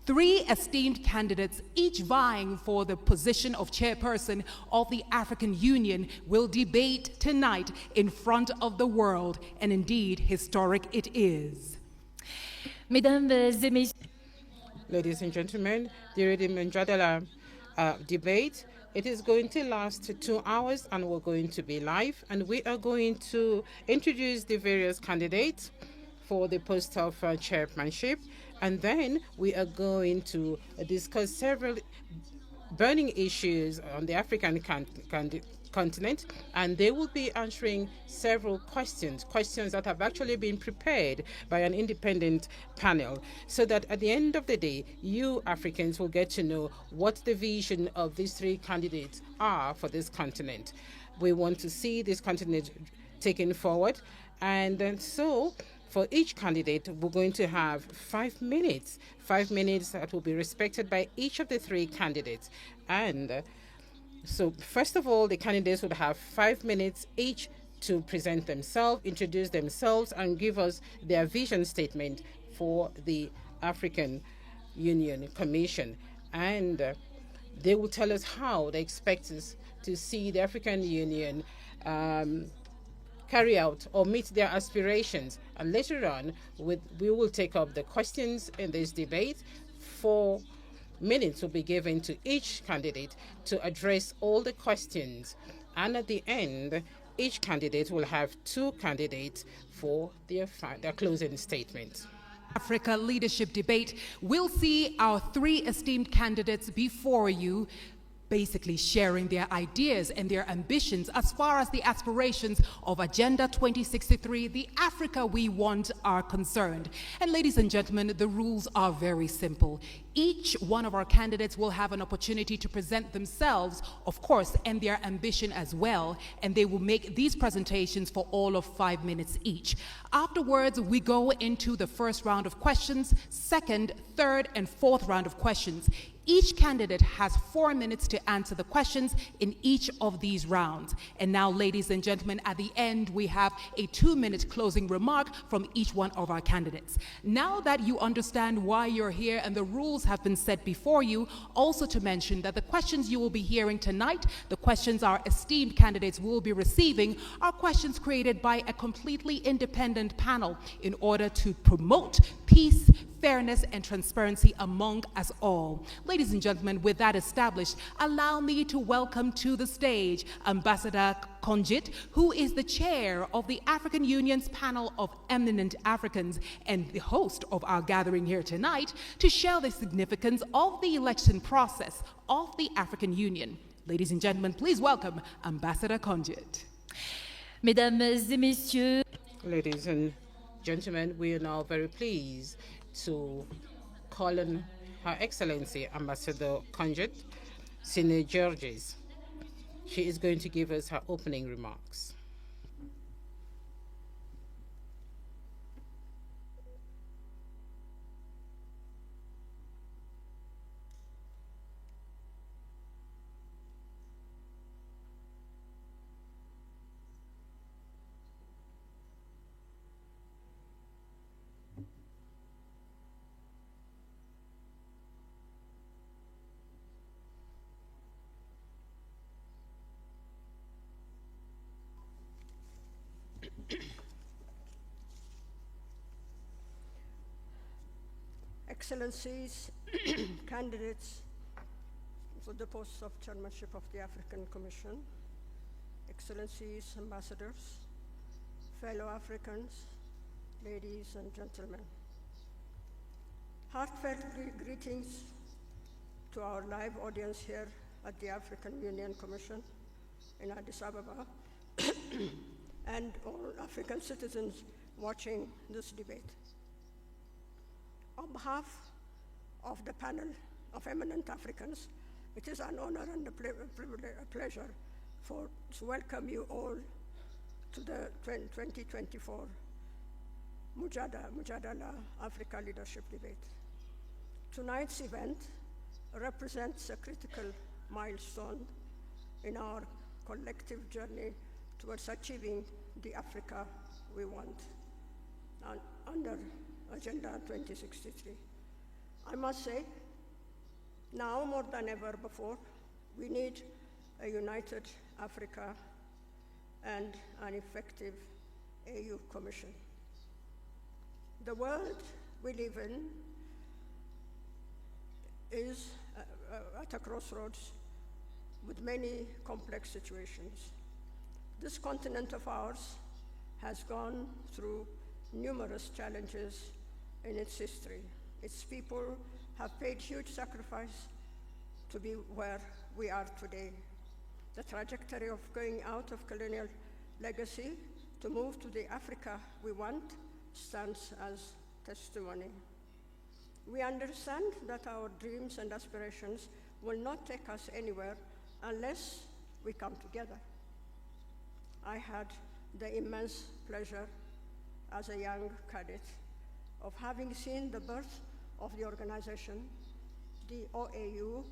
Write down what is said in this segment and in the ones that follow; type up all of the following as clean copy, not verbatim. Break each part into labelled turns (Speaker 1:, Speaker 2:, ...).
Speaker 1: Three esteemed candidates, each vying for the position of chairperson of the African Union, will debate tonight in front of the world, and indeed, historic it is.
Speaker 2: Mesdames et messieurs,
Speaker 3: Ladies and gentlemen, the Mjadala debate, it is going to last 2 hours and we're going to be live, and we are going to introduce the various candidates for the post of chairmanship, and then we are going to discuss several burning issues on the African continent, and they will be answering several questions that have actually been prepared by an independent panel, so that at the end of the day, you Africans will get to know what the vision of these three candidates are for this continent. We want to see this continent taken forward, and so for each candidate, we're going to have 5 minutes. 5 minutes that will be respected by each of the three candidates. And so first of all, the candidates would have 5 minutes each to present themselves, introduce themselves, and give us their vision statement for the African Union Commission. And they will tell us how they expect us to see the African Union carry out or meet their aspirations. And later on, we will take up the questions in this debate. 4 minutes will be given to each candidate to address all the questions. And at the end, each candidate will have 2 candidates for their closing statement.
Speaker 1: Africa Leadership Debate, we'll see our 3 esteemed candidates before you, basically sharing their ideas and their ambitions as far as the aspirations of Agenda 2063, the Africa we want, are concerned. And ladies and gentlemen, the rules are very simple. Each one of our candidates will have an opportunity to present themselves, of course, and their ambition as well, and they will make these presentations for all of 5 minutes each. Afterwards, we go into the first round of questions, second, third, and fourth round of questions. Each candidate has 4 minutes to answer the questions in each of these rounds. And now, ladies and gentlemen, at the end, we have a 2-minute closing remark from each one of our candidates. Now that you understand why you're here and the rules have been set before you, also to mention that the questions you will be hearing tonight, the questions our esteemed candidates will be receiving, are questions created by a completely independent panel in order to promote peace, fairness, and transparency among us all. Ladies and gentlemen, with that established, allow me to welcome to the stage Ambassador Konjit, who is the chair of the African Union's panel of eminent Africans and the host of our gathering here tonight, to share the significance of the election process of the African Union. Ladies and gentlemen, please welcome Ambassador Konjit.
Speaker 2: Mesdames et messieurs,
Speaker 3: Ladies and gentlemen, we are now very pleased to call on Her Excellency Ambassador Konjit Sine Georges. She is going to give us her opening remarks.
Speaker 4: Excellencies, candidates for the post of chairmanship of the African Commission, Excellencies, ambassadors, fellow Africans, ladies and gentlemen. Heartfelt greetings to our live audience here at the African Union Commission in Addis Ababa and all African citizens watching this debate. On behalf of the panel of eminent Africans, it is an honor and a pleasure to welcome you all to the 2024 Mujadala Africa Leadership Debate. Tonight's event represents a critical milestone in our collective journey towards achieving the Africa we want under Agenda 2063. I must say, now more than ever before, we need a united Africa and an effective AU Commission. The world we live in is at a crossroads with many complex situations. This continent of ours has gone through numerous challenges in its history. Its people have paid huge sacrifice to be where we are today. The trajectory of going out of colonial legacy to move to the Africa we want stands as testimony. We understand that our dreams and aspirations will not take us anywhere unless we come together. I had the immense pleasure as a young cadet of having seen the birth of the organization, the OAU,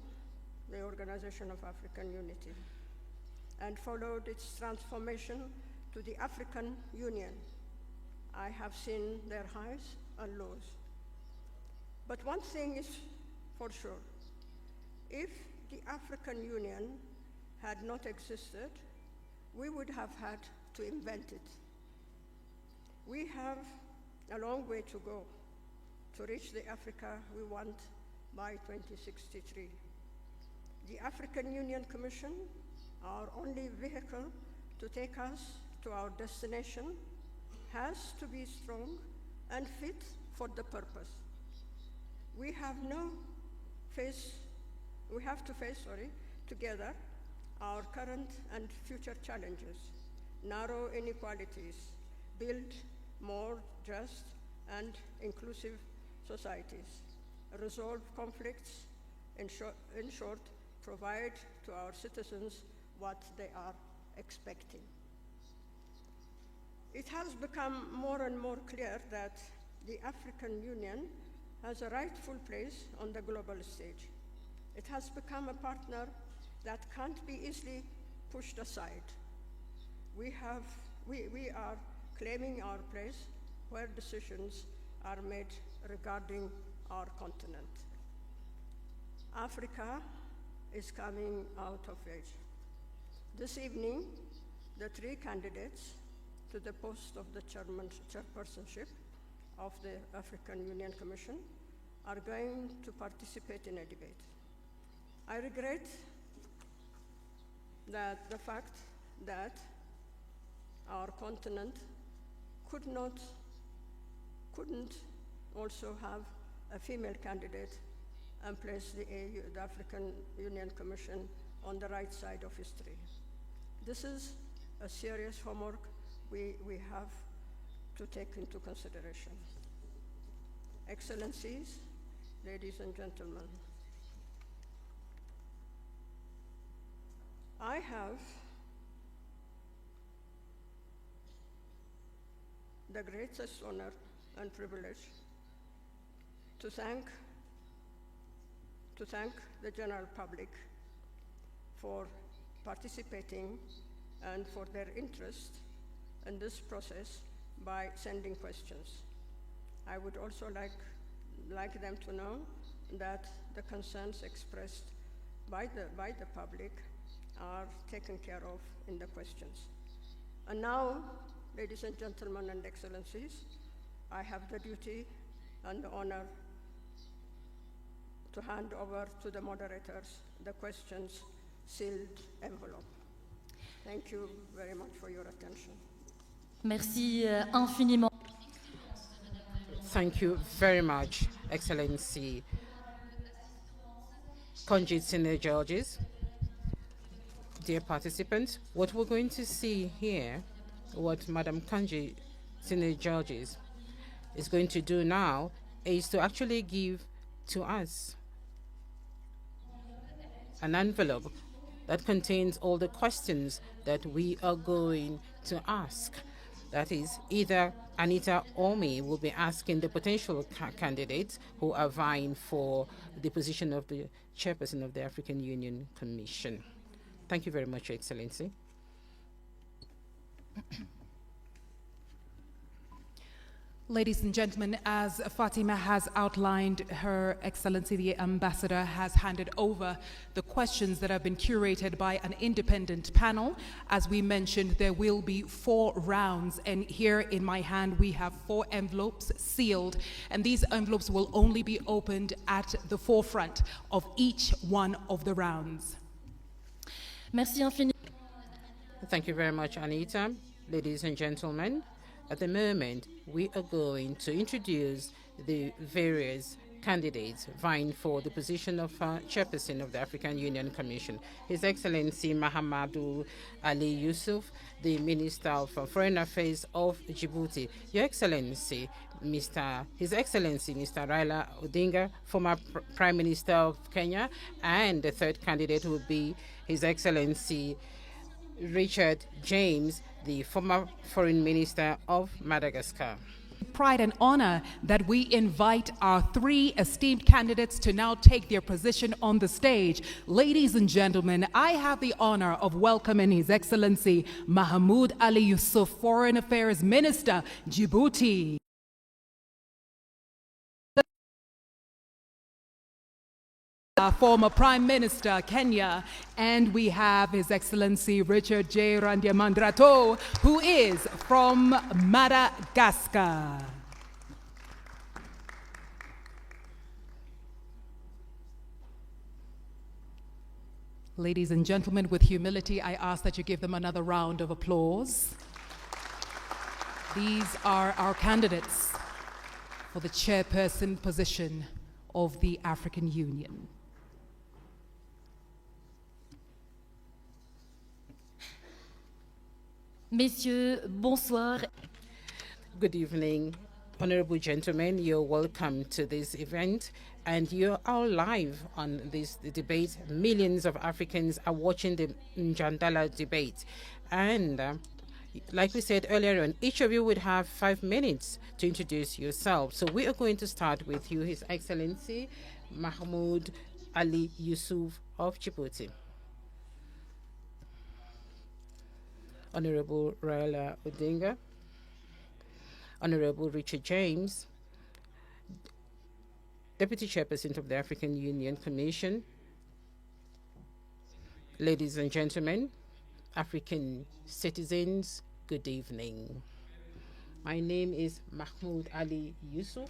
Speaker 4: the Organization of African Unity, and followed its transformation to the African Union. I have seen their highs and lows. But one thing is for sure, if the African Union had not existed, we would have had to invent it. We have a long way to go to reach the Africa we want by 2063. The African Union Commission, our only vehicle to take us to our destination, has to be strong and fit for the purpose. We have to face together our current and future challenges, narrow inequalities, build more just and inclusive societies, resolve conflicts, in short, provide to our citizens what they are expecting. It has become more and more clear that the African Union has a rightful place on the global stage. It has become a partner that can't be easily pushed aside. We are claiming our place where decisions are made regarding our continent. Africa is coming out of age. This evening, the three candidates to the post of the chairpersonship of the African Union Commission are going to participate in a debate. I regret that the fact that our continent couldn't also have a female candidate and place the African Union Commission on the right side of history. This is a serious homework we have to take into consideration. Excellencies, ladies and gentlemen, I have the greatest honor and privilege to thank the general public for participating and for their interest in this process by sending questions. I would also like them to know that the concerns expressed by the public are taken care of in the questions. And now, ladies and gentlemen and excellencies, I have the duty and the honor to hand over to the moderators the questions sealed envelope. Thank you very much for your attention.
Speaker 2: Merci infiniment.
Speaker 3: Thank you very much, Excellency Conjit Senior Georges. Dear participants, what we're going to see here, what Madam Conjit Senior Georges is going to do now, is to actually give to us an envelope that contains all the questions that we are going to ask. That is, either Anita or me will be asking the potential candidates who are vying for the position of the chairperson of the African Union Commission. Thank you very much, Your
Speaker 1: Ladies and gentlemen, as Fatima has outlined, Her Excellency the Ambassador has handed over the questions that have been curated by an independent panel. As we mentioned, there will be 4 rounds, and here in my hand we have 4 envelopes sealed, and these envelopes will only be opened at the forefront of each one of the rounds.
Speaker 2: Merci infiniment.
Speaker 3: Thank you very much, Anita. Ladies and gentlemen, at the moment, we are going to introduce the various candidates vying for the position of chairperson of the African Union Commission. His Excellency Mahamadou Ali Yusuf, the Minister of Foreign Affairs of Djibouti. Your Excellency, His Excellency Mr. Raila Odinga, former Prime Minister of Kenya, and the third candidate will be His Excellency Richard James, the former Foreign Minister of Madagascar.
Speaker 1: Pride and honor that we invite our 3 esteemed candidates to now take their position on the stage. Ladies and gentlemen, I have the honor of welcoming His Excellency Mahmoud Ali Yusuf, Foreign Affairs Minister, Djibouti. Former Prime Minister, Kenya, and we have His Excellency Richard J. Randiamandrato, who is from Madagascar. Ladies and gentlemen, with humility, I ask that you give them another round of applause. These are our candidates for the chairperson position of the African Union.
Speaker 2: Messieurs, bonsoir.
Speaker 3: Good evening, honorable gentlemen. You're welcome to this event, and you're all live on this debate. Millions of Africans are watching the Njandala debate, and like we said earlier on, each of you would have 5 minutes to introduce yourself. So we are going to start with you, His Excellency Mahmoud Ali Yusuf of Djibouti. Honorable Raila Odinga, Honorable Richard James, Deputy Chairperson of the African Union Commission, ladies and gentlemen, African citizens, good evening. My name is Mahmoud Ali Yusuf.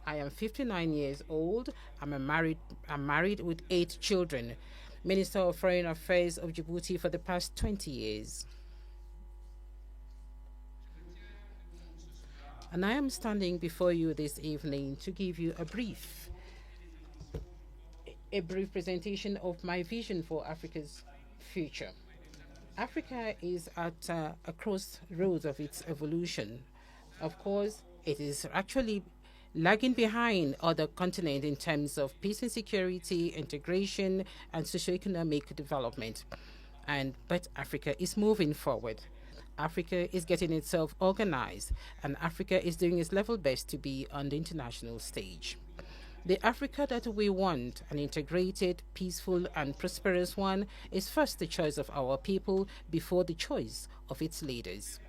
Speaker 3: I am 59 years old. I'm married with 8 children. Minister of Foreign Affairs of Djibouti for the past 20 years. And I am standing before you this evening to give you a brief presentation of my vision for Africa's future. Africa is at a crossroads of its evolution. Of course, it is actually lagging behind other continents in terms of peace and security, integration, and socioeconomic development. But Africa is moving forward. Africa is getting itself organized, and Africa is doing its level best to be on the international stage. The Africa that we want, an integrated, peaceful, and prosperous one, is first the choice of our people before the choice of its leaders.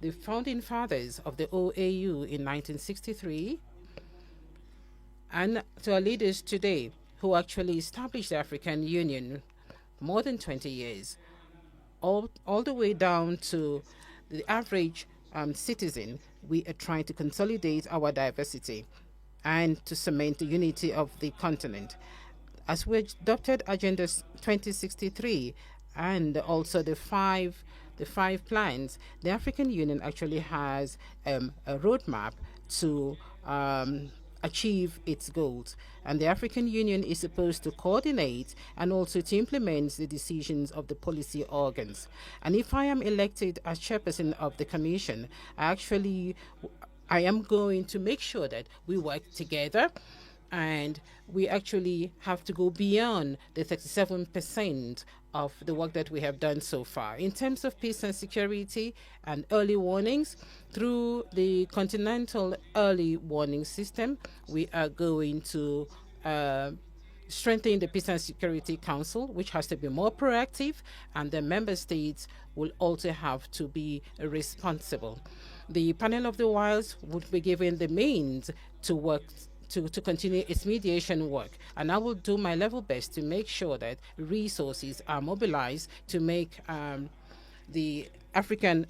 Speaker 3: The founding fathers of the OAU in 1963 and to our leaders today who actually established the African Union more than 20 years, all the way down to the average citizen, we are trying to consolidate our diversity and to cement the unity of the continent. As we adopted Agenda 2063 and also the five plans, the African Union actually has a roadmap to achieve its goals. And the African Union is supposed to coordinate and also to implement the decisions of the policy organs. And if I am elected as chairperson of the commission, I am going to make sure that we work together, and we actually have to go beyond the 37% of the work that we have done so far. In terms of peace and security and early warnings, through the Continental Early Warning System, we are going to strengthen the Peace and Security Council, which has to be more proactive, and the member states will also have to be responsible. The panel of the wilds would be given the means to work to continue its mediation work, and I will do my level best to make sure that resources are mobilized to make the African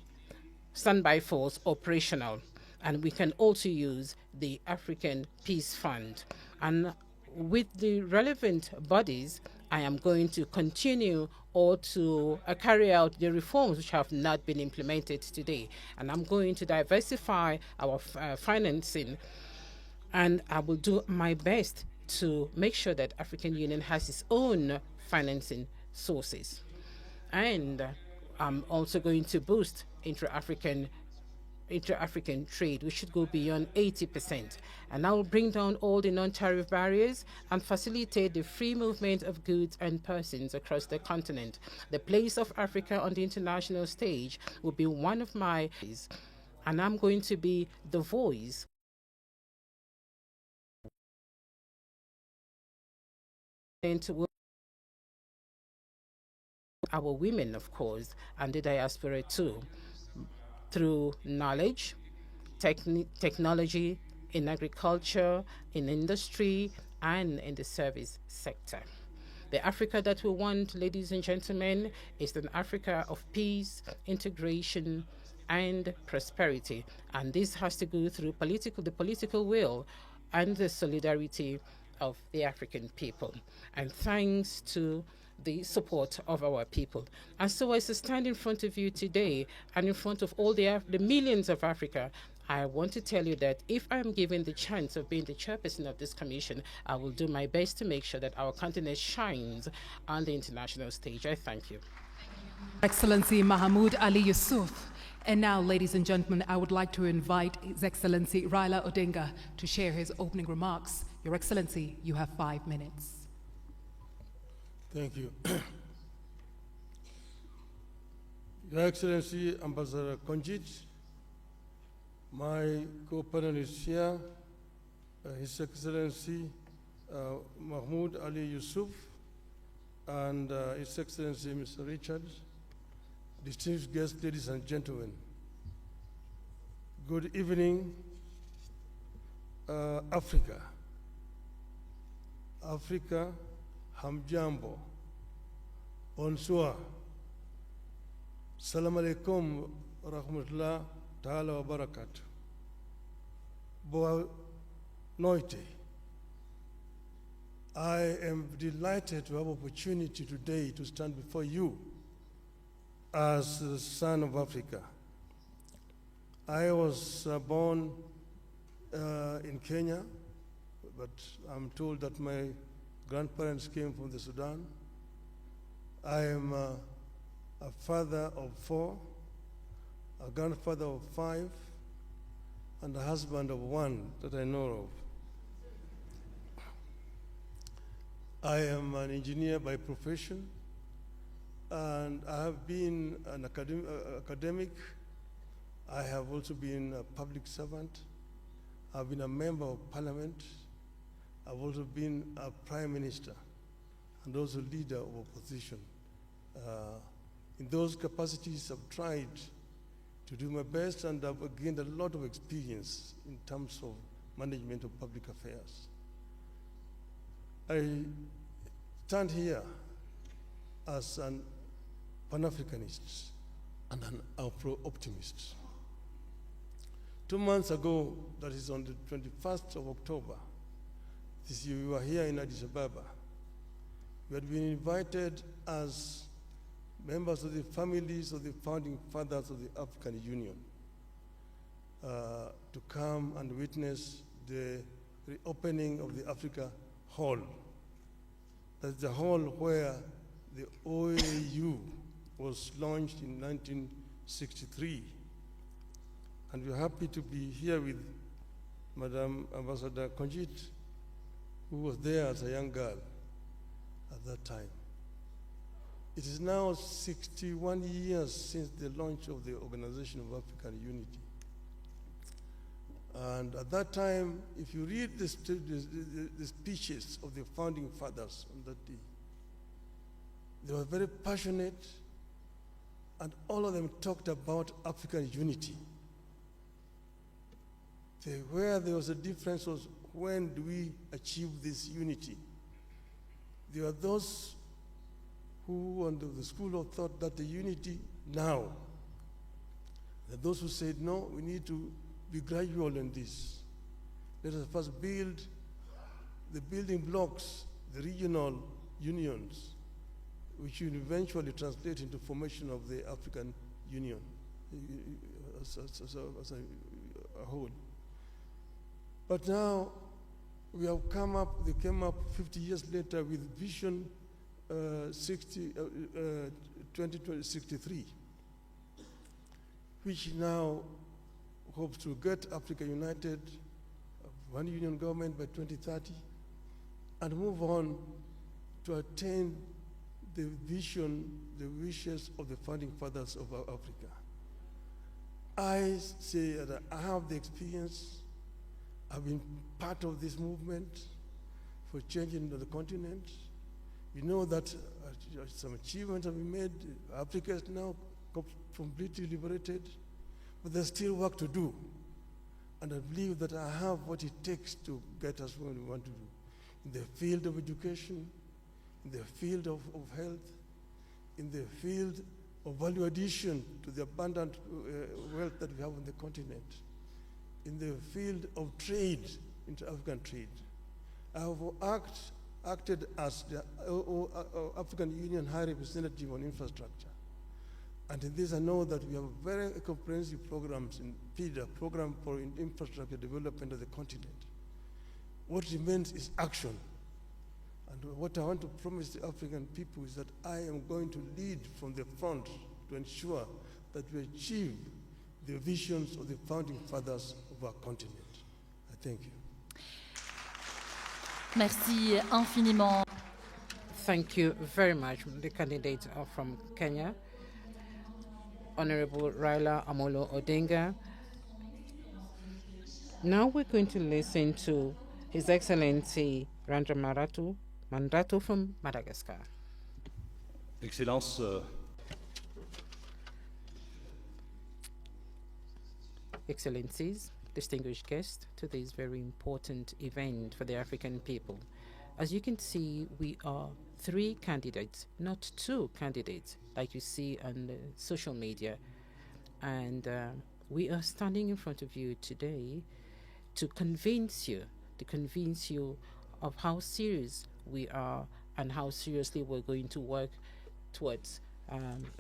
Speaker 3: standby force operational, and we can also use the African Peace Fund. And with the relevant bodies, I am going to continue or to carry out the reforms which have not been implemented today. And I'm going to diversify our financing, and I will do my best to make sure that African Union has its own financing sources. And I'm also going to boost intra-African trade. We should go beyond 80%. And I will bring down all the non-tariff barriers and facilitate the free movement of goods and persons across the continent. The place of Africa on the international stage will be one of my, and I'm going to be the voice into our women, of course, and the diaspora too, through knowledge, technology, in agriculture, in industry, and in the service sector. The Africa that we want, ladies and gentlemen, is an Africa of peace, integration, and prosperity. And this has to go through the political will and the solidarity of the African people. And thanks to the support of our people. And so as I stand in front of you today and in front of all the millions of Africa, I want to tell you that if I'm given the chance of being the chairperson of this commission, I will do my best to make sure that our continent shines on the international stage. I thank you.
Speaker 1: Excellency Mahmoud Ali Yusuf. And now, ladies and gentlemen, I would like to invite His Excellency Raila Odinga to share his opening remarks. Your Excellency, you have 5 minutes.
Speaker 5: Thank you. Your Excellency, Ambassador Konjit, my co-panelist here, His Excellency Mahmoud Ali Yusuf, and His Excellency Mr. Richard, distinguished guests, ladies and gentlemen. Good evening, Africa. Africa, hamjambo, bonsoir, salam alaikum, rahmatullah ta'ala wa barakatuh. Boa noite. I am delighted to have opportunity today to stand before you as the son of Africa. I was born in Kenya, but I'm told that my grandparents came from the Sudan. I am a father of 4, a grandfather of 5, and a husband of 1 that I know of. I am an engineer by profession, and I have been an academic. I have also been a public servant. I've been a member of parliament. I've also been a prime minister and also leader of opposition. In those capacities, I've tried to do my best, and I've gained a lot of experience in terms of management of public affairs. I stand here as an Pan-Africanist and an Afro-optimist. 2 months ago, that is on the 21st of October, this year, we were here in Addis Ababa. We had been invited as members of the families of the founding fathers of the African Union to come and witness the reopening of the Africa Hall. That's the hall where the OAU was launched in 1963. And we're happy to be here with Madam Ambassador Konjit, who was there as a young girl at that time. It is now 61 years since the launch of the Organization of African Unity. And at that time, if you read the speeches of the founding fathers on that day, they were very passionate, and all of them talked about African unity. Where there was a difference was when do we achieve this unity? There are those who, under the school of thought, that the unity now. There are those who said, no, we need to be gradual in this. Let us first build the building blocks, the regional unions, which will eventually translate into formation of the African Union as a whole. But now we have they came up 50 years later with Vision 2063, which now hopes to get Africa united, one union government by 2030, and move on to attain the vision, the wishes of the founding fathers of Africa. I say that I have the experience. I've been part of this movement for changing the continent. We know that some achievements have been made. Africa is now completely liberated, but there's still work to do. And I believe that I have what it takes to get us where we want to do. In the field of education, in the field of health, in the field of value addition to the abundant wealth that we have on the continent, in the field of trade, inter-African trade. I have acted as the African Union High Representative on Infrastructure. And in this I know that we have very comprehensive programs in PIDA, Program for Infrastructure Development of the Continent. What remains is action. And what I want to promise the African people is that I am going to lead from the front to ensure that we achieve the visions of the founding fathers of our continent. I thank you.
Speaker 2: Merci infiniment.
Speaker 3: Thank you very much, the candidate from Kenya, Honorable Raila Amolo Odinga. Now we're going to listen to His Excellency Randra Mandrato from Madagascar.
Speaker 6: Excellence,
Speaker 3: Excellencies, distinguished guests, to this very important event for the African people. As you can see, we are 3 candidates, not 2 candidates, like you see on social media. And we are standing in front of you today to convince you of how serious we are and how seriously we're going to work towards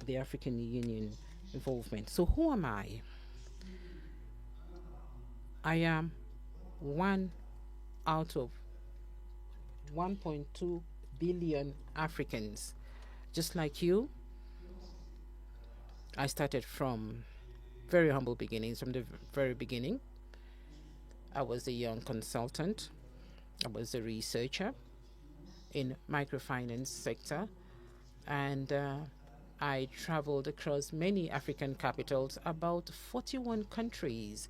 Speaker 3: the African Union involvement. So who am I? I am one out of 1.2 billion Africans. Just like you, I started from very humble beginnings, from the very beginning. I was a young consultant. I was a researcher in microfinance sector, and I traveled across many African capitals, about 41 countries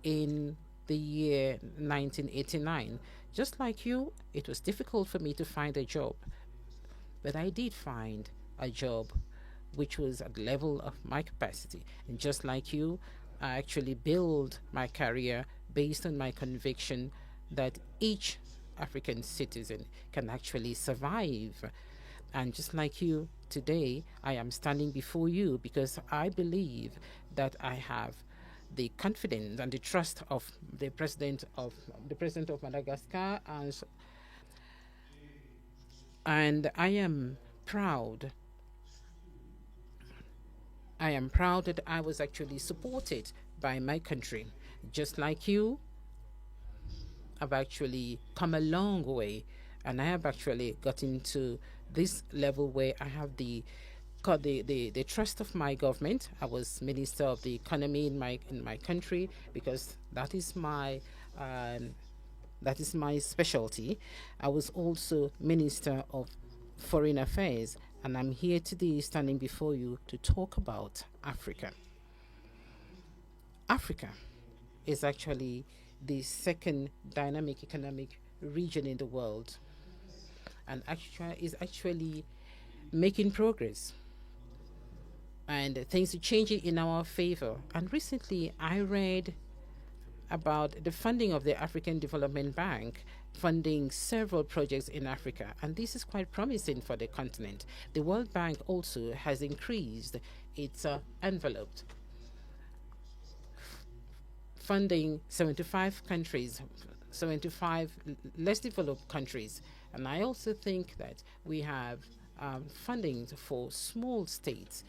Speaker 3: in the year 1989. Just like you, it was difficult for me to find a job, but I did find a job which was at the level of my capacity. And just like you, I actually built my career based on my conviction that each African citizen can actually survive. And just like you, today I am standing before you because I believe that I have the confidence and the trust of the president of Madagascar, and I am proud. I am proud that I was actually supported by my country. Just like you, I've actually come a long way, and I have actually gotten to this level where I have the trust of my government. I was Minister of the Economy in my country because that is my specialty. I was also Minister of Foreign Affairs, and I'm here today standing before you to talk about Africa. Africa is actually the second dynamic economic region in the world, and is actually making progress. And things are changing in our favor. And recently I read about the funding of the African Development Bank, funding several projects in Africa, and this is quite promising for the continent. The World Bank also has increased its envelope, funding 75 countries, 75 less developed countries. And I also think that we have funding for small states.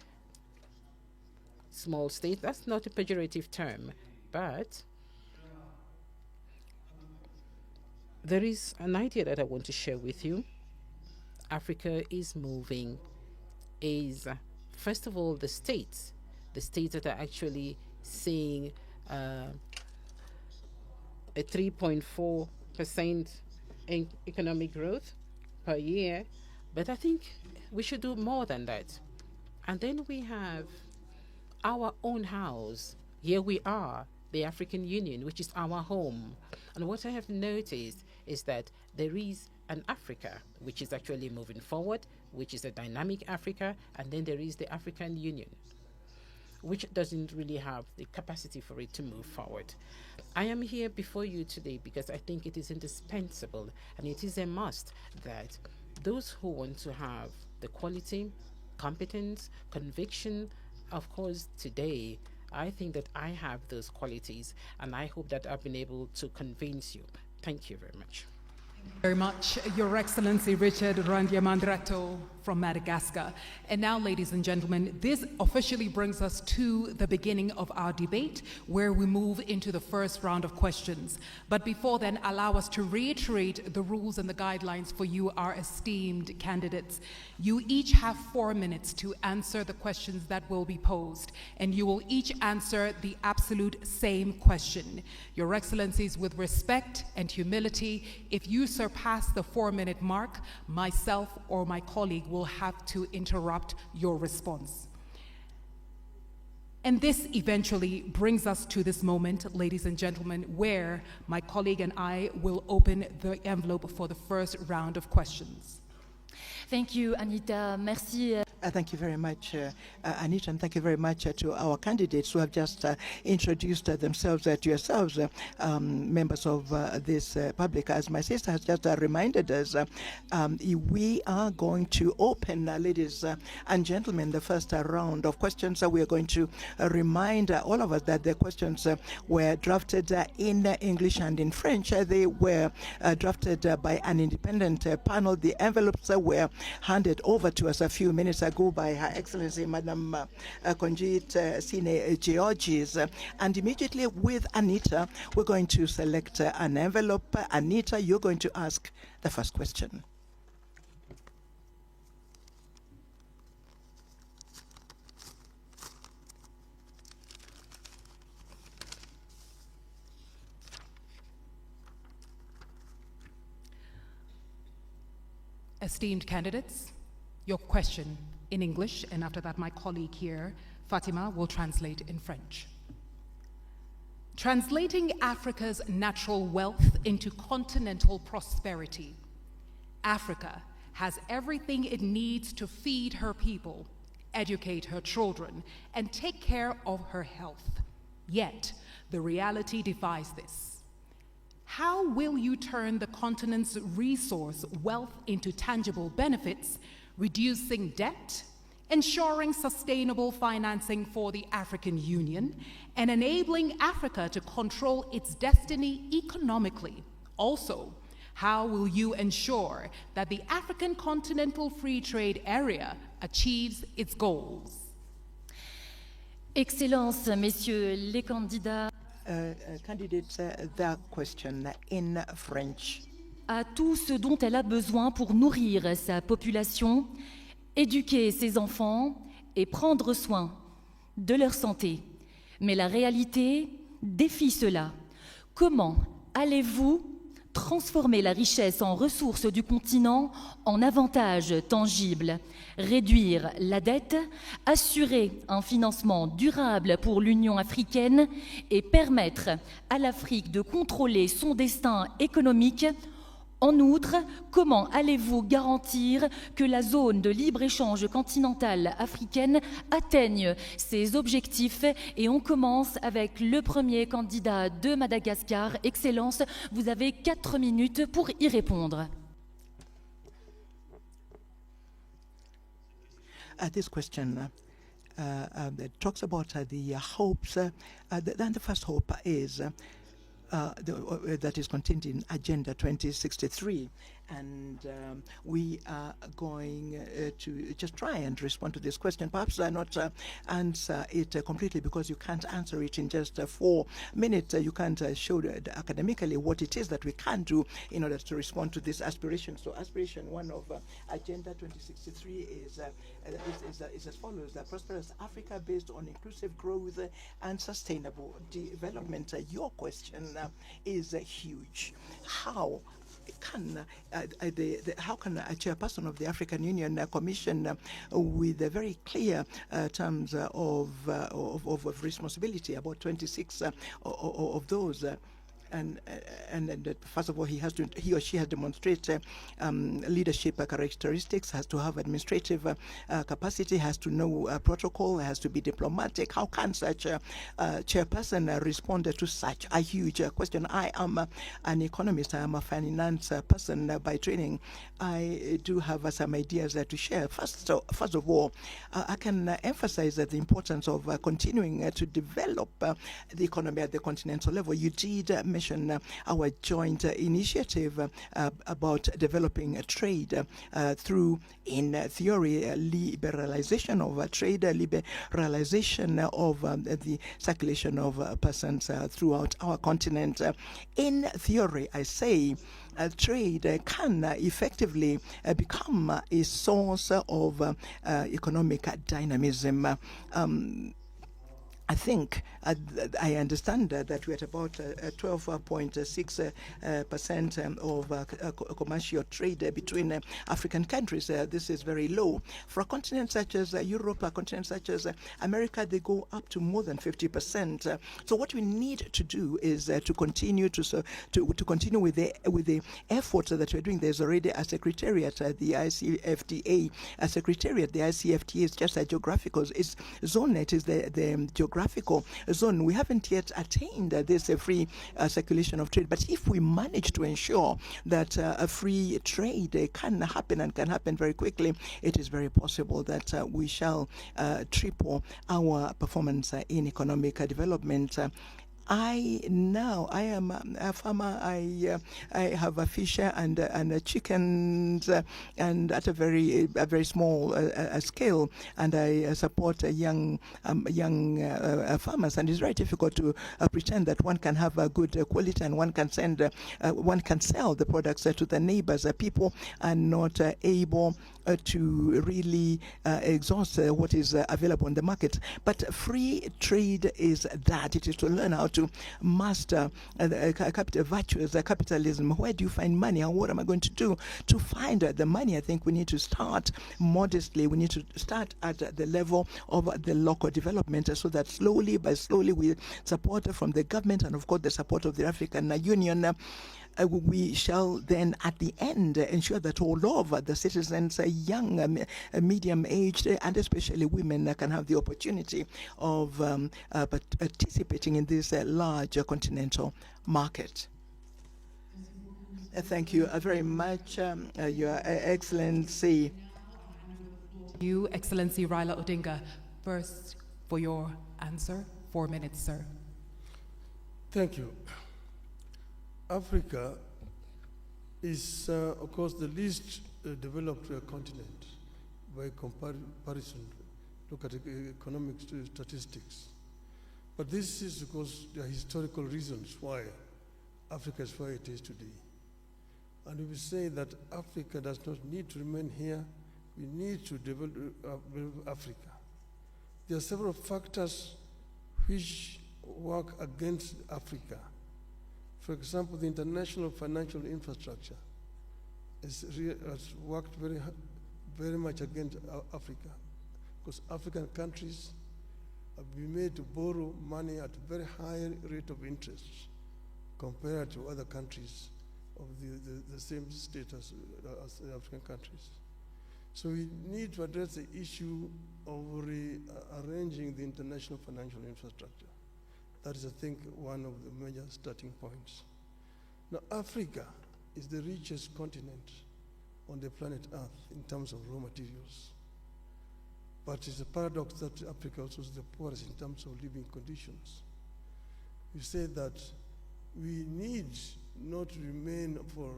Speaker 3: Small states, that's not a pejorative term, but there is an idea that I want to share with you. Africa is moving, first of all, the states that are actually seeing a 3.4% economic growth per year, but I think we should do more than that. And then we have our own house. Here we are, the African Union, which is our home. And what I have noticed is that there is an Africa which is actually moving forward, which is a dynamic Africa, and then there is the African Union, which doesn't really have the capacity for it to move forward. I am here before you today because I think it is indispensable and it is a must that those who want to have the quality, competence, conviction, of course, today, I think that I have those qualities, and I hope that I've been able to convince you. Thank you very much.
Speaker 1: Very much, Your Excellency Richard Randyamandreto from Madagascar. And now, ladies and gentlemen, this officially brings us to the beginning of our debate, where we move into the first round of questions. But before then, allow us to reiterate the rules and the guidelines for you, our esteemed candidates. You each have 4 minutes to answer the questions that will be posed, and you will each answer the absolute same question. Your Excellencies, with respect and humility, if you surpass the 4-minute mark, myself or my colleague will have to interrupt your response. And this eventually brings us to this moment, ladies and gentlemen, where my colleague and I will open the envelope for the first round of questions.
Speaker 2: Thank you, Anita. Merci.
Speaker 6: Thank you very much, Anita, and thank you very much to our candidates who have just introduced themselves to yourselves, members of this public. As my sister has just reminded us, we are going to open, ladies and gentlemen, the first round of questions. We are going to remind all of us that the questions were drafted in English and in French. They were drafted by an independent panel. The envelopes were handed over to us a few minutes ago by Her Excellency Madam Konjit Sine Georges. And immediately with Anita, we're going to select an envelope. Anita, you're going to ask the first question.
Speaker 1: Esteemed candidates, your question in English, and after that my colleague here, Fatima, will translate in French. Translating Africa's natural wealth into continental prosperity, Africa has everything it needs to feed her people, educate her children, and take care of her health. Yet, the reality defies this. How will you turn the continent's resource wealth into tangible benefits, reducing debt, ensuring sustainable financing for the African Union, and enabling Africa to control its destiny economically? Also, how will you ensure that the African Continental Free Trade Area achieves its goals?
Speaker 2: Excellences, Messieurs les candidats,
Speaker 6: Candidates, their question in French.
Speaker 2: a tout ce dont elle a besoin pour nourrir sa population, éduquer ses enfants et prendre soin de leur santé. Mais la réalité défie cela. Comment allez-vous transformer la richesse en ressources du continent en avantages tangibles, réduire la dette, assurer un financement durable pour l'Union africaine et permettre à l'Afrique de contrôler son destin économique En outre, comment allez-vous garantir que la zone de libre-échange continentale africaine atteigne ses objectifs? Et on commence avec le premier candidat de Madagascar. Excellence, vous avez 4 minutes pour y répondre.
Speaker 6: This question talks about the hopes, and the first hope is that is contained in Agenda 2063. And we are going to just try and respond to this question. Perhaps not answer it completely, because you can't answer it in just 4 minutes. You can't show academically what it is that we can do in order to respond to this aspiration. So aspiration 1 of Agenda 2063 is as follows: a prosperous Africa based on inclusive growth and sustainable development. Your question is huge. How can a chairperson of the African Union Commission with a very clear terms of responsibility, about 26 of those, and first of all, he or she has demonstrated leadership characteristics, has to have administrative capacity, has to know protocol, has to be diplomatic. How can such a chairperson respond to such a huge question? I am an economist. I am a finance person by training. I do have some ideas to share. First of all, I can emphasize the importance of continuing to develop the economy at the continental level. You did mention our joint initiative about developing trade through, in theory, liberalization of trade, liberalization of the circulation of persons throughout our continent. In theory, I say, trade can effectively become a source of economic dynamism. I think I understand that we're at about 12.6% of commercial trade between African countries. This is very low. For a continent such as Europe, a continent such as America, they go up to more than 50%. So what we need to do is to continue to continue with the efforts that we're doing. There's already a secretariat at the ICFTA. A secretariat, the ICFTA is just a geographical. It's zone. It is the geographical zone. We haven't yet attained this free circulation of trade, but if we manage to ensure that a free trade can happen, and can happen very quickly, it is very possible that we shall triple our performance in economic development. I am a farmer. I have a fish and chickens, and at a very small scale, and I support young farmers. And it's very difficult to pretend that one can have a good quality and one can sell the products to the neighbors. People are not able to really exhaust what is available in the market. But free trade is that. It is to learn how to master virtuous capitalism. Where do you find money, and what am I going to do to find the money? I think we need to start modestly. We need to start at the level of the local development, so that slowly by slowly, with support from the government and of course the support of the African Union, we shall then at the end ensure that all of the citizens, young, medium-aged, and especially women, can have the opportunity of participating in this large continental market. Thank you very much, Your Excellency.
Speaker 1: You, Excellency Raila Odinga, first for your answer. 4 minutes, sir.
Speaker 5: Thank you. Africa is, of course, the least developed continent by comparison. Look at economic statistics. But this is because there are historical reasons why Africa is where it is today. And we say that Africa does not need to remain here. We need to develop Africa. There are several factors which work against Africa. For example, the international financial infrastructure has worked very much against Africa, because African countries have been made to borrow money at a very high rate of interest compared to other countries of the same status as the African countries. So we need to address the issue of rearranging the international financial infrastructure. That is, I think, one of the major starting points. Now, Africa is the richest continent on the planet Earth in terms of raw materials. But it's a paradox that Africa also is the poorest in terms of living conditions. We say that we need not remain for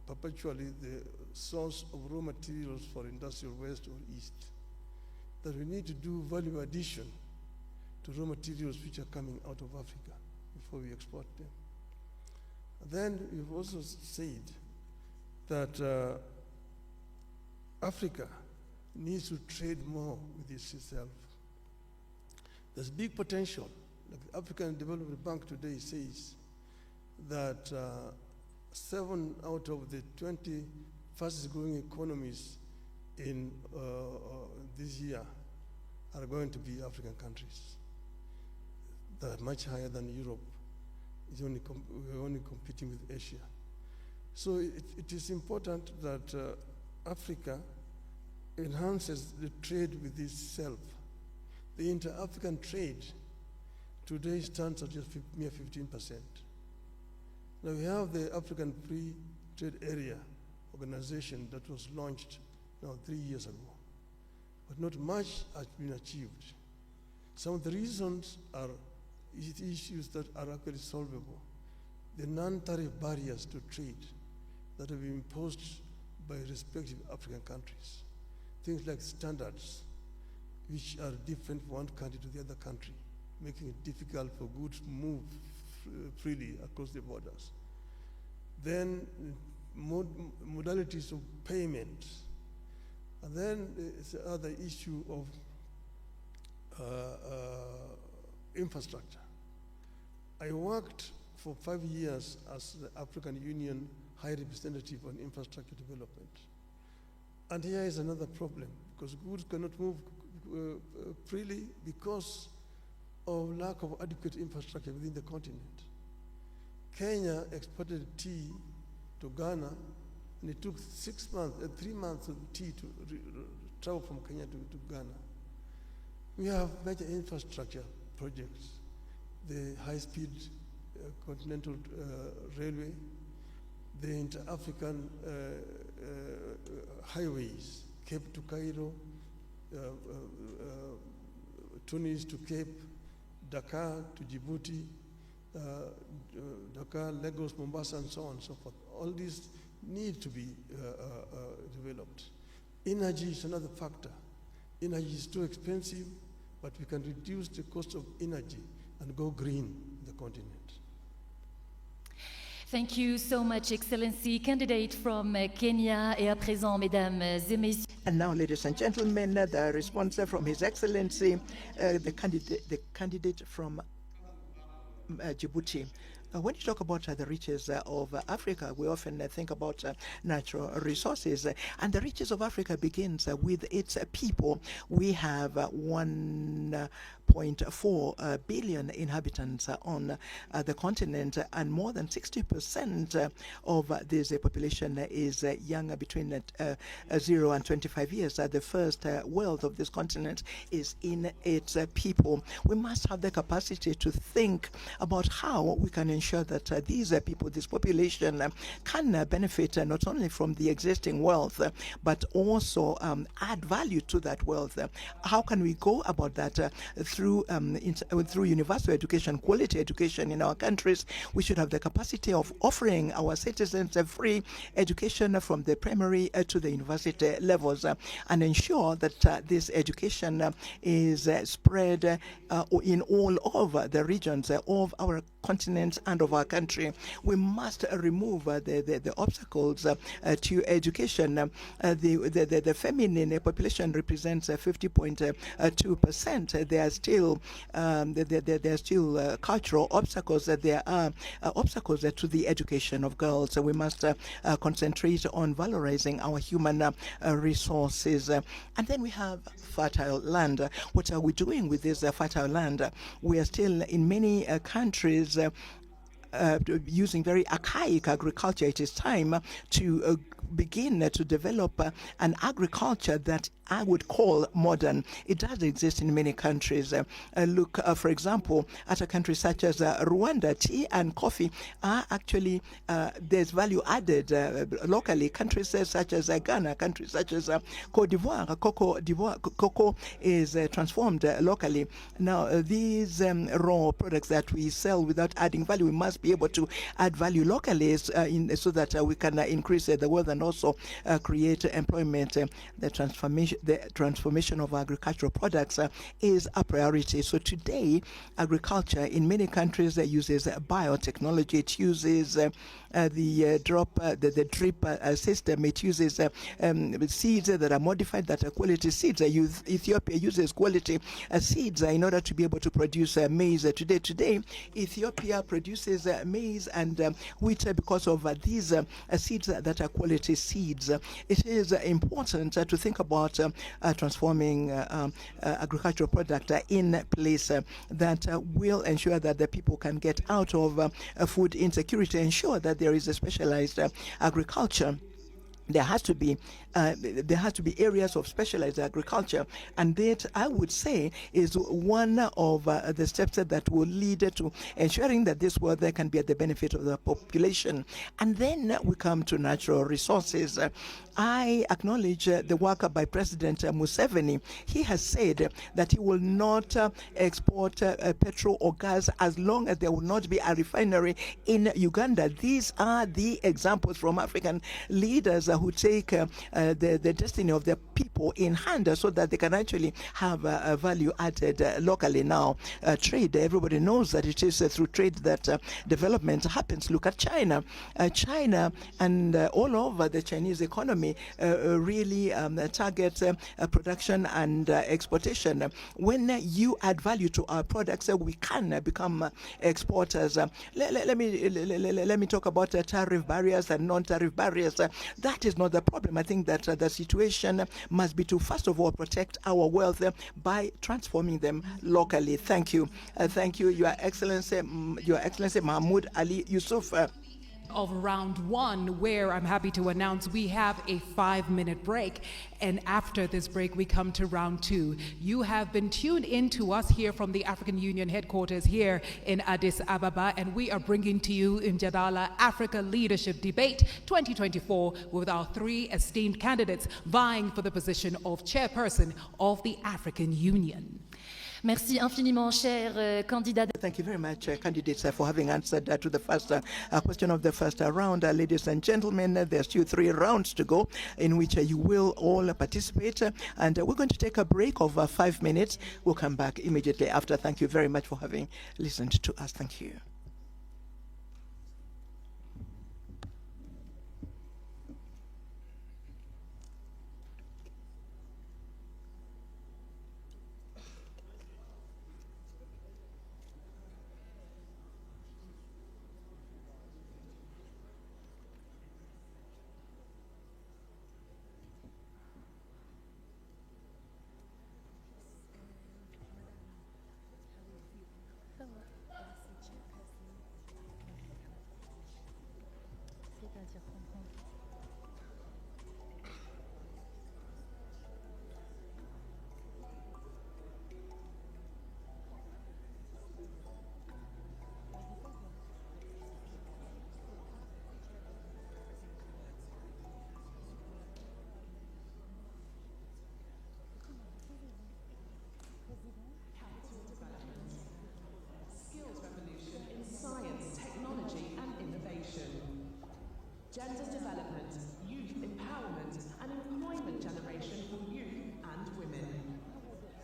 Speaker 5: perpetually the source of raw materials for industrial west or east, that we need to do value addition to raw materials which are coming out of Africa before we export them. And then we've also said that Africa needs to trade more with itself. There's big potential. Like the African Development Bank today says that 7 out of the 20 fastest growing economies in this year are going to be African countries. That are much higher than Europe. We're only competing with Asia. So it is important that Africa enhances the trade with itself. The inter-African trade today stands at just mere 15%. Now we have the African Free Trade Area organization that was launched now 3 years ago, but not much has been achieved. Some of the reasons are issues that are actually solvable. The non-tariff barriers to trade that have been imposed by respective African countries. Things like standards, which are different from one country to the other country, making it difficult for goods to move freely across the borders. Then modalities of payment. And then it's the other issue of infrastructure. I worked for 5 years as the African Union High Representative on Infrastructure Development. And here is another problem, because goods cannot move freely because of lack of adequate infrastructure within the continent. Kenya exported tea to Ghana, and it took 3 months of tea to travel from Kenya to Ghana. We have major infrastructure projects, the high-speed continental railway, the inter-African highways, Cape to Cairo, Tunis to Cape, Dakar to Djibouti, Dakar, Lagos, Mombasa, and so on and so forth. All these need to be developed. Energy is another factor. Energy is too expensive, but we can reduce the cost of energy and go green in the continent.
Speaker 2: Thank you so much, Excellency. Candidate from Kenya, et à présent, mesdames et messieurs.
Speaker 6: And now, ladies and gentlemen, the response from His Excellency, the candidate from Djibouti. When you talk about the riches of Africa, we often think about natural resources, and the riches of Africa begins with its people. We have 1.4 billion inhabitants on the continent, and more than 60% of this population is young between 0 and 25 years. The first wealth of this continent is in its people. We must have the capacity to think about how we can ensure that these people, this population, can benefit not only from the existing wealth, but also add value to that wealth. How can we go about that? Through universal education, quality education in our countries. We should have the capacity of offering our citizens a free education from the primary to the university levels, and ensure that this education is spread in all over the regions of our continent and of our country. We must remove the obstacles to education. The feminine population represents 50.2%. There are still cultural obstacles. There are obstacles to the education of girls. We must concentrate on valorizing our human resources. And then we have fertile land. What are we doing with this fertile land? We are still in many countries using very archaic agriculture. It is time to begin to develop an agriculture that I would call modern. It does exist in many countries. Look, for example, at a country such as Rwanda, tea and coffee are actually, there's value added locally. Countries such as Ghana, countries such as Cote d'Ivoire, cocoa is transformed locally. Now, these raw products that we sell without adding value, we must be able to add value locally so that we can increase the wealth and also create employment. The transformation of agricultural products is a priority. So today, agriculture in many countries uses biotechnology. It uses the drip system. It uses seeds that are modified, that are quality seeds. Ethiopia uses quality seeds in order to be able to produce maize. Today, Ethiopia produces maize and wheat because of these seeds that are quality seeds. It is important to think about transforming agricultural product in place that will ensure that the people can get out of food insecurity, ensure that there is a specialized agriculture. There has to be areas of specialized agriculture, and that, I would say, is one of the steps that will lead to ensuring that this world there can be at the benefit of the population. And then we come to natural resources. I acknowledge the work by President Museveni. He has said that he will not export petrol or gas as long as there will not be a refinery in Uganda. These are the examples from African leaders who take the destiny of their people in hand so that they can actually have value added locally. Now, trade, everybody knows that it is through trade that development happens. Look at China. China and all over the Chinese economy really target production and exportation. When you add value to our products, we can become exporters. Let me talk about tariff barriers and non-tariff barriers. That is not the problem. I think that the situation must be to, first of all, protect our wealth by transforming them locally. Thank you. Thank you, Your Excellency Mahmoud Ali Yusuf.
Speaker 1: Of round one, where I'm happy to announce we have a 5-minute break, and after this break we come to round two. You have been tuned in to us here from the African Union headquarters here in Addis Ababa, and we are bringing to you Mjadala Africa Leadership Debate 2024 with our three esteemed candidates vying for the position of chairperson of the African Union.
Speaker 2: Merci infiniment, cher candidat.
Speaker 6: Thank you very much, candidates, for having answered to the first question of the first round. Ladies and gentlemen, there's still 3 rounds to go in which you will all participate. And we're going to take a break of 5 minutes. We'll come back immediately after. Thank you very much for having listened to us. Thank you.
Speaker 7: Gender development, youth empowerment, and employment generation for youth and women.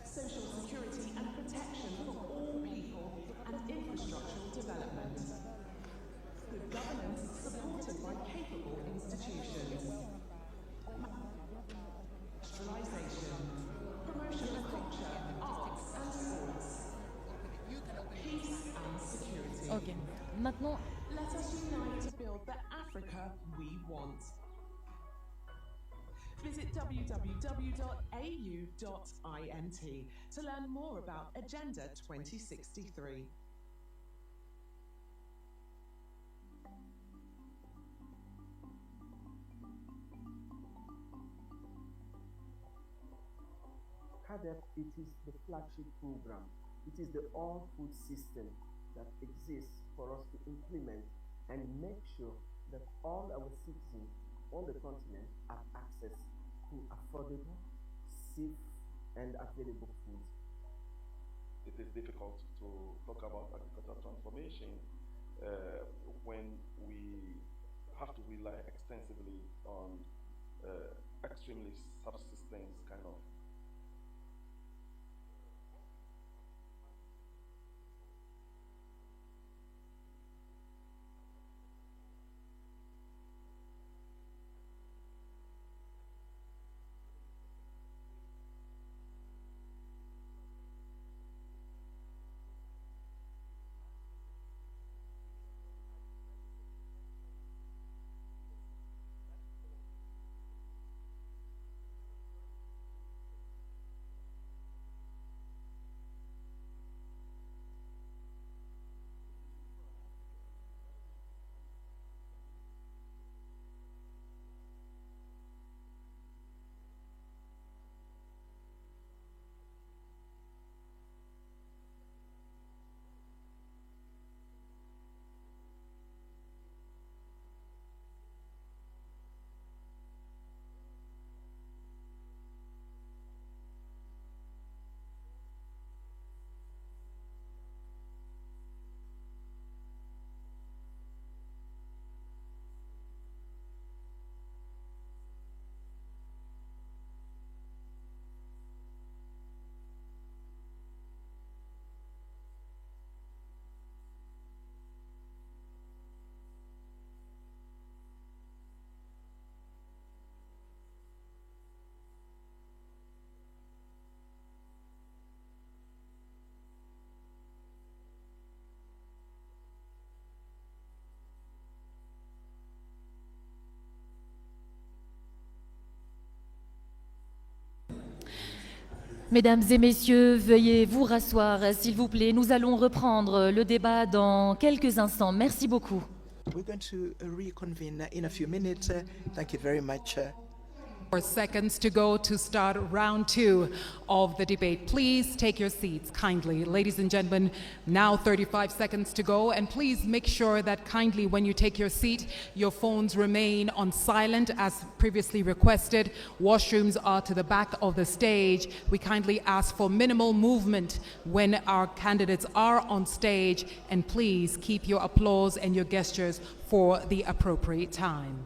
Speaker 7: Social security and protection for all people, and infrastructural development. Good governance supported by capable institutions. Industrialization. Promotion of culture, arts and sports. Peace and security.
Speaker 2: Ok. Maintenant,
Speaker 7: Let us unite to build the Africa we want. Visit www.au.int to learn more about Agenda 2063.
Speaker 8: ADEP, it is the flagship program. It is the all-food system that exists for us to implement and make sure that all our citizens on the continent have access to affordable, safe, and available food.
Speaker 9: It is difficult to talk about agricultural transformation when we have to rely extensively on extremely subsistence kind of
Speaker 2: Mesdames et messieurs, veuillez vous rasseoir, s'il vous plaît. Nous allons reprendre le débat dans quelques instants. Merci beaucoup.
Speaker 6: We're going to reconvene in a few minutes. Thank you very much.
Speaker 1: 4 seconds to go to start round 2 of the debate. Please take your seats kindly. Ladies and gentlemen, now 35 seconds to go, and please make sure that kindly when you take your seat, your phones remain on silent as previously requested. Washrooms are to the back of the stage. We kindly ask for minimal movement when our candidates are on stage, and please keep your applause and your gestures for the appropriate time.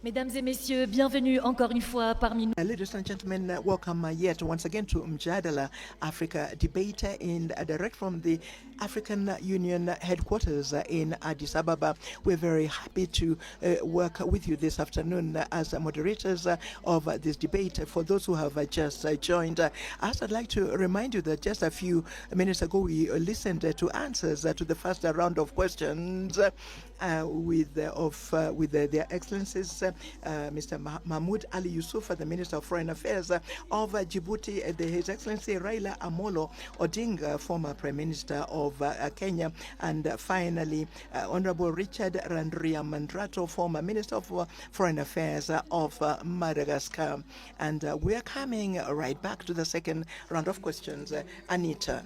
Speaker 2: Mesdames et messieurs, bienvenue encore une fois parmi nous.
Speaker 6: Ladies and gentlemen, welcome yet once again to Mjadala Africa debate direct from the African Union headquarters in Addis Ababa. We're very happy to work with you this afternoon as moderators of this debate. For those who have just joined us, I'd like to remind you that just a few minutes ago we listened to answers to the first round of questions with their excellencies, Mr. Mahmoud Ali Yusuf, the Minister of Foreign Affairs of Djibouti, His Excellency Raila Amolo Odinga, former Prime Minister of Kenya, and finally Honorable Richard Randriamandrato, former Minister of Foreign Affairs of Madagascar. And we're coming right back to the second round of questions. Anita.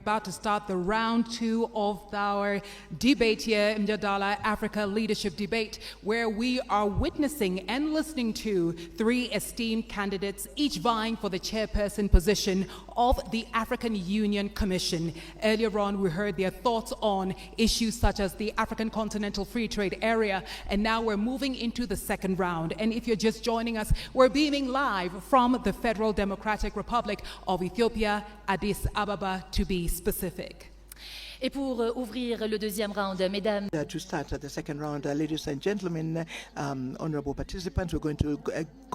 Speaker 1: About to start the round 2 of our debate here in Mjadala Africa Leadership Debate, where we are witnessing and listening to 3 esteemed candidates, each vying for the chairperson position of the African Union Commission. Earlier on, we heard their thoughts on issues such as the African Continental Free Trade Area, and now we're moving into the second round. And if you're just joining us, we're beaming live from the Federal Democratic Republic of Ethiopia, Addis Ababa to be specific.
Speaker 2: Et pour ouvrir le deuxième round, mesdames,
Speaker 6: To start the second round, ladies and gentlemen, honorable participants, we're going to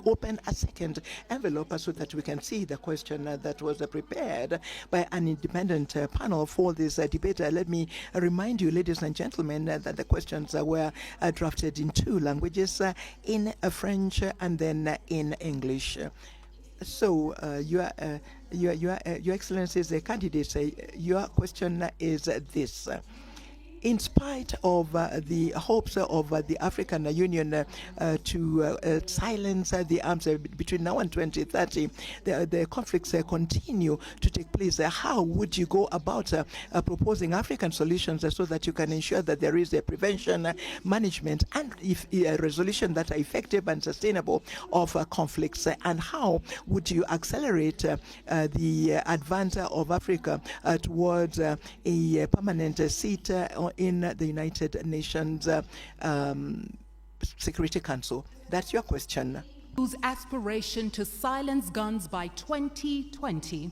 Speaker 6: open a second envelope so that we can see the question that was prepared by an independent panel for this debate. Let me remind you, ladies and gentlemen, that the questions were drafted in two languages, in French and then in English. So, Your Excellencies, the candidates, your question is this. In spite of the hopes of the African Union to silence the arms between now and 2030, the conflicts continue to take place. How would you go about proposing African solutions so that you can ensure that there is a prevention, management, and a resolution that are effective and sustainable of conflicts? And how would you accelerate the advance of Africa towards a permanent seat in the United Nations Security Council? That's your question.
Speaker 1: Whose aspiration to silence guns by 2020,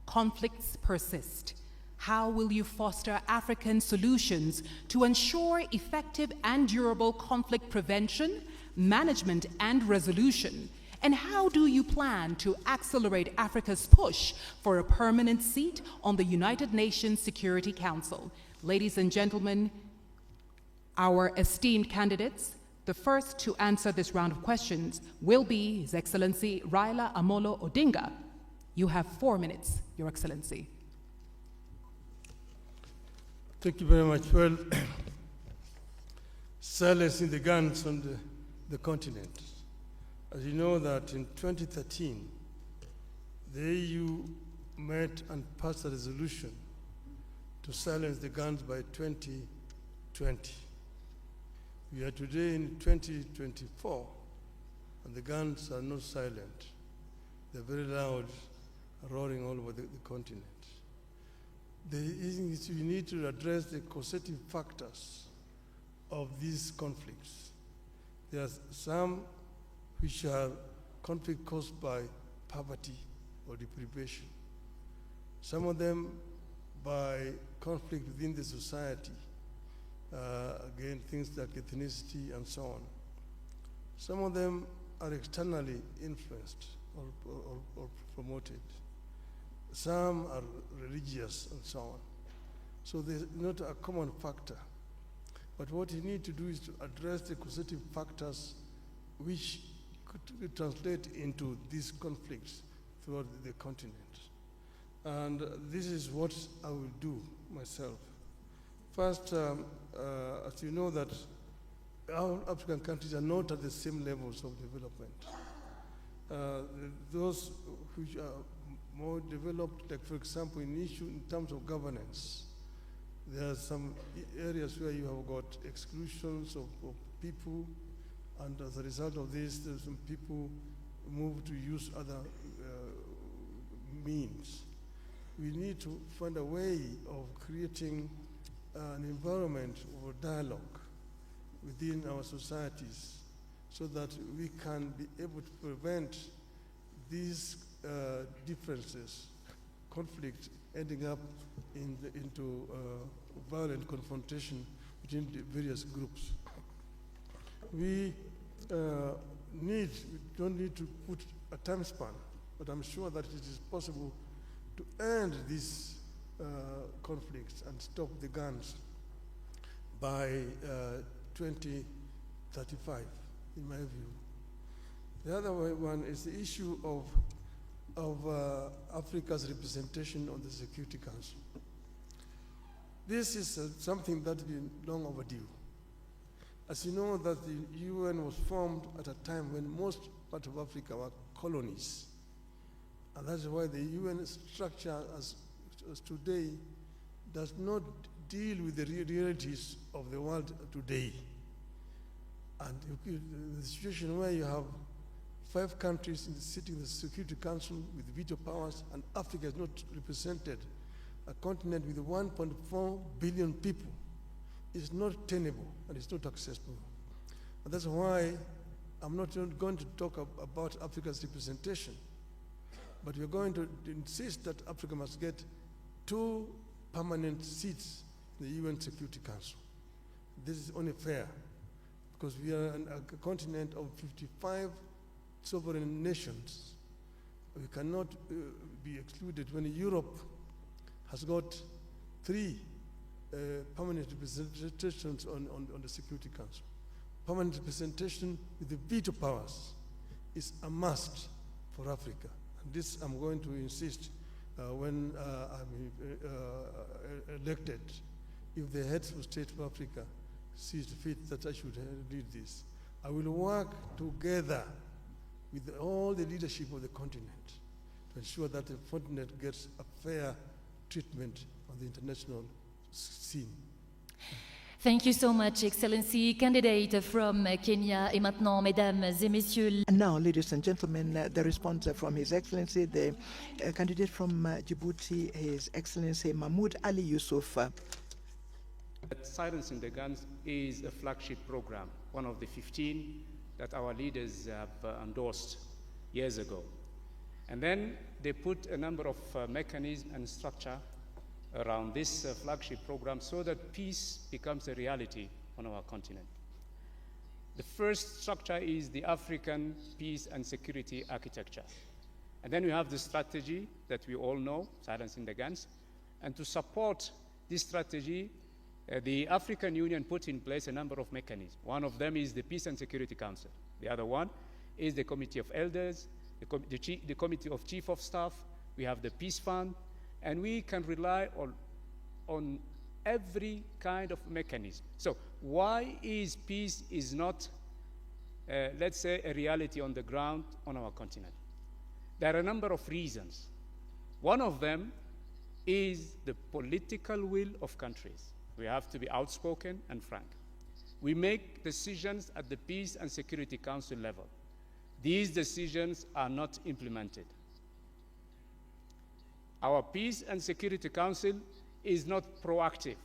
Speaker 1: conflicts persist. How will you foster African solutions to ensure effective and durable conflict prevention, management, and resolution? And how do you plan to accelerate Africa's push for a permanent seat on the United Nations Security Council? Ladies and gentlemen, our esteemed candidates, the first to answer this round of questions will be His Excellency Raila Amolo Odinga. You have 4 minutes, Your Excellency.
Speaker 5: Thank you very much. Well, silencing the guns on the continent. As you know that in 2013, the EU met and passed a resolution to silence the guns by 2020. We are today in 2024, and the guns are not silent. They're very loud, roaring all over the continent. We need to address the causative factors of these conflicts. There are some which are conflict caused by poverty or deprivation. Some of them by conflict within the society, again, things like ethnicity and so on. Some of them are externally influenced or promoted. Some are religious and so on. So there's not a common factor. But what you need to do is to address the causative factors which could translate into these conflicts throughout the continent. And this is what I will do myself. First, as you know that our African countries are not at the same levels of development. Those which are more developed, like for example, in terms of governance, there are some areas where you have got exclusions of people, and as a result of this, there's some people move to use other means. We need to find a way of creating an environment of dialogue within our societies so that we can be able to prevent these differences, conflict ending up into violent confrontation between the various groups. We don't need to put a time span, but I'm sure that it is possible to end these conflicts and stop the guns by 2035, in my view. The other one is the issue of Africa's representation on the Security Council. This is something that's been long overdue. As you know, that the UN was formed at a time when most parts of Africa were colonies. And that's why the UN structure as today does not deal with the realities of the world today. And the situation where you have 5 countries sitting in the Security Council with veto powers, and Africa is not represented, a continent with 1.4 billion people, is not tenable and it's not accessible. And that's why I'm not going to talk about Africa's representation, but we're going to insist that Africa must get 2 permanent seats the UN Security Council. This is only fair because we are a continent of 55 sovereign nations. We cannot be excluded when Europe has got 3 permanent representations on the Security Council. Permanent representation with the veto powers is a must for Africa. And this I'm going to insist when I'm elected. If the heads of state of Africa sees fit that I should lead this, I will work together with all the leadership of the continent to ensure that the continent gets a fair treatment on the international scene.
Speaker 2: Thank you so much, Excellency. Candidate from Kenya. Et maintenant, mesdames et messieurs.
Speaker 6: And now, ladies and gentlemen, the response from His Excellency, the candidate from Djibouti, His Excellency Mahmoud Ali Yusuf.
Speaker 10: Silencing the Guns is a flagship program, one of the 15 that our leaders have endorsed years ago. And then they put a number of mechanisms and structure around this flagship program so that peace becomes a reality on our continent. The first structure is the African Peace and Security Architecture. And then we have the strategy that we all know, Silencing the Guns. And to support this strategy, the African Union put in place a number of mechanisms. One of them is the Peace and Security Council. The other one is the Committee of Elders, the Committee of Chief of Staff. We have the Peace Fund, and we can rely on every kind of mechanism. So why is peace is not, let's say, a reality on the ground on our continent? There are a number of reasons. One of them is the political will of countries. We have to be outspoken and frank. We make decisions at the Peace and Security Council level. These decisions are not implemented. Our Peace and Security Council is not proactive.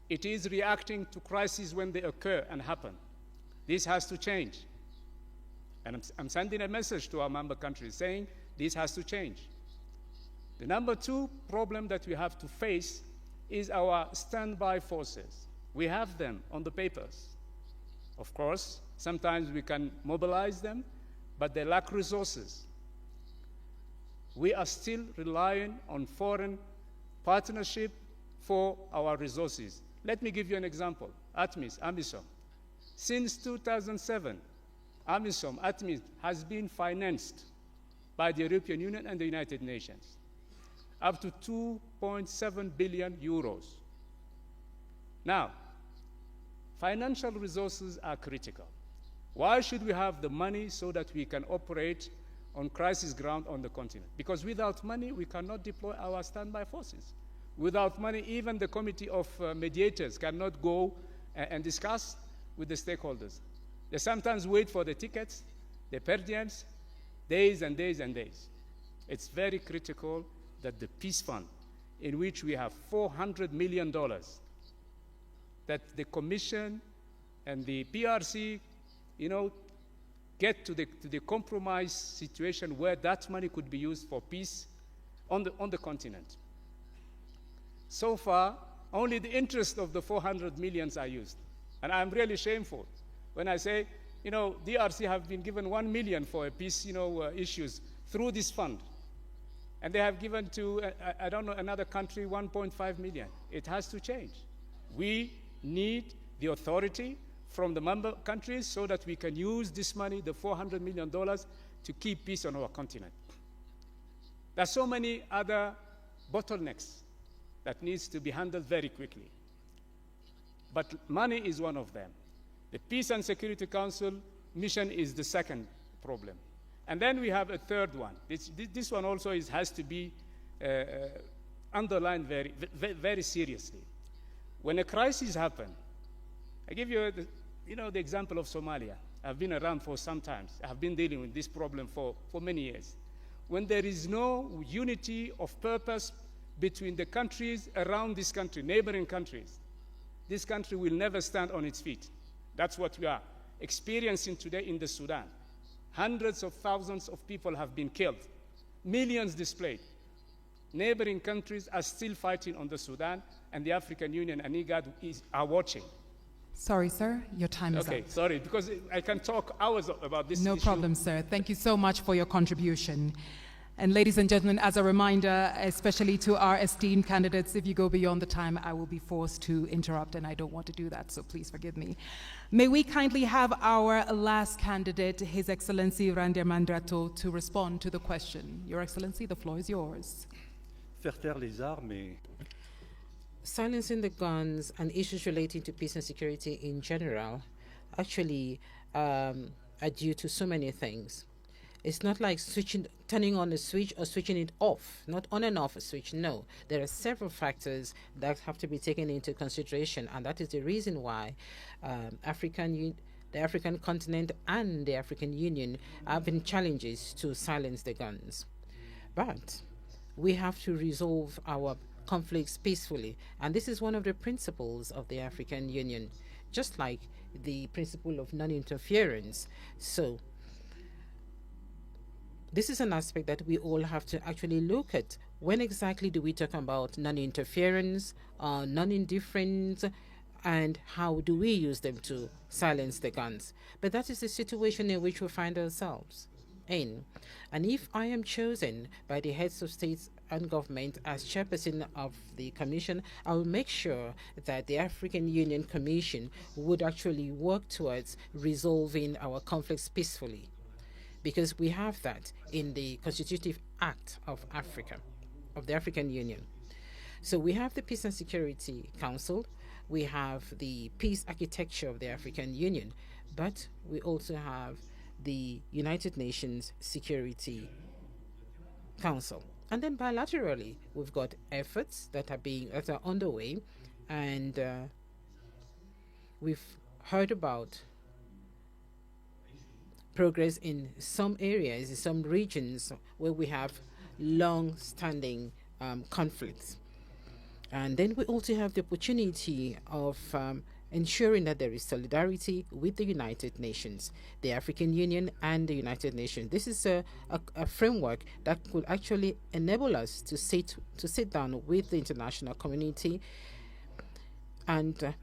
Speaker 10: It is reacting to crises when they occur and happen. This has to change. And I'm sending a message to our member countries saying this has to change. The number 2 problem that we have to face is our standby forces. We have them on the papers. Of course, sometimes we can mobilize them, but they lack resources. We are still relying on foreign partnership for our resources. Let me give you an example. AMISOM. Since 2007, AMISOM has been financed by the European Union and the United Nations, up to 2.7 billion euros. Now, financial resources are critical. Why should we have the money so that we can operate on crisis ground on the continent? Because without money, we cannot deploy our standby forces. Without money, even the committee of mediators cannot go and discuss with the stakeholders. They sometimes wait for the tickets, the per diems, days and days and days. It's very critical that the Peace Fund, in which we have $400 million, that the Commission and the PRC, get to the compromise situation where that money could be used for peace on the continent. So far, only the interest of the 400 millions are used. And I'm really shameful when I say, DRC have been given 1 million for peace, issues through this fund. And they have given to, another country 1.5 million. It has to change. We need the authority from the member countries so that we can use this money, the $400 million, to keep peace on our continent. There are so many other bottlenecks that needs to be handled very quickly. But money is one of them. The Peace and Security Council mission is the second problem. And then we have a third one. This one also has to be underlined very, very seriously. When a crisis happens, I give you the example of Somalia. I've been around for some time. I've been dealing with this problem for many years. When there is no unity of purpose between the countries around this country, neighboring countries, this country will never stand on its feet. That's what we are experiencing today in the Sudan. Hundreds of thousands of people have been killed, millions displaced. Neighboring countries are still fighting on the Sudan, and the African Union and IGAD are watching.
Speaker 1: Sorry, sir, your time is up.
Speaker 10: Okay, sorry, because I can talk hours about this
Speaker 1: No
Speaker 10: issue.
Speaker 1: problem, sir. Thank you so much for your contribution. And ladies and gentlemen, as a reminder, especially to our esteemed candidates, if you go beyond the time, I will be forced to interrupt, and I don't want to do that, so please forgive me. May we kindly have our last candidate, His Excellency Randir Mandrato, to respond to the question. Your Excellency, the floor is yours.
Speaker 11: Faire taire les armes.
Speaker 3: Silencing the guns and issues relating to peace and security in general actually are due to so many things. It's not like turning on a switch or switching it off, not on and off a switch. No, there are several factors that have to be taken into consideration, and that is the reason why the African continent and the African Union have been challenges to silence the guns. But we have to resolve our conflicts peacefully, and this is one of the principles of the African Union, just like the principle of non-interference. So this is an aspect that we all have to actually look at. When exactly do we talk about non-interference, non-indifference, and how do we use them to silence the guns? But that is the situation in which we find ourselves in. And if I am chosen by the heads of states and government as chairperson of the commission, I will make sure that the African Union Commission would actually work towards resolving our conflicts peacefully, because we have that in the Constitutive Act of Africa, of the African Union. So we have the Peace and Security Council, we have the Peace Architecture of the African Union, but we also have the United Nations Security Council. And then bilaterally, we've got efforts that are underway, and we've heard about progress in some areas, in some regions where we have long-standing conflicts. And then we also have the opportunity of ensuring that there is solidarity with the United Nations, the African Union and the United Nations. This is a framework that could actually enable us to sit down with the international community and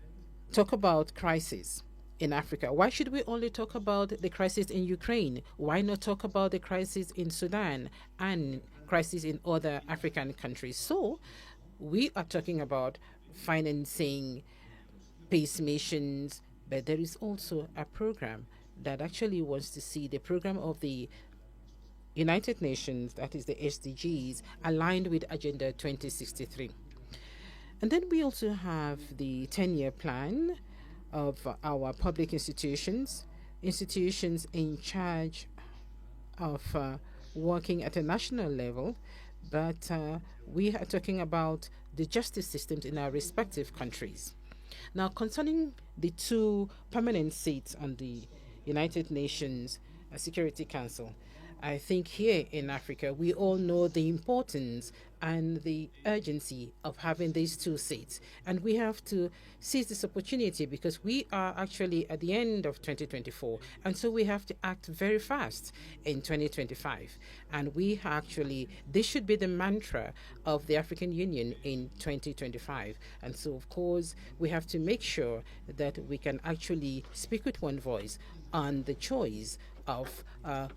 Speaker 3: talk about crises in Africa. Why should we only talk about the crisis in Ukraine? Why not talk about the crisis in Sudan and crises in other African countries? So we are talking about financing peace missions, but there is also a program that actually wants to see the program of the United Nations, that is the SDGs, aligned with Agenda 2063. And then we also have the 10-year plan of our public institutions in charge of working at a national level, but we are talking about the justice systems in our respective countries. Now, concerning the 2 permanent seats on the United Nations Security Council, I think here in Africa, we all know the importance and the urgency of having these 2 seats. And we have to seize this opportunity because we are actually at the end of 2024. And so we have to act very fast in 2025. And this should be the mantra of the African Union in 2025. And so, of course, we have to make sure that we can actually speak with one voice on the choice of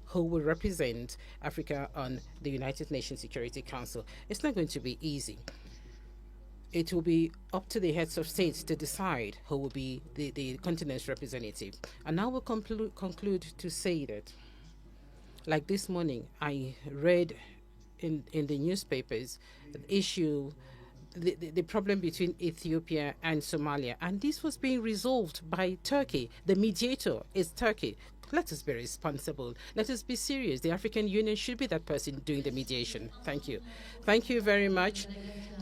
Speaker 3: who will represent Africa on the United Nations Security Council. It's not going to be easy. It will be up to the heads of states to decide who will be the continent's representative. And now we'll conclude to say that, like this morning, I read in the newspapers the problem between Ethiopia and Somalia, and this was being resolved by Turkey. The mediator is Turkey. Let us be responsible. Let us be serious. The African Union should be that person doing the mediation. Thank you. Thank you very much.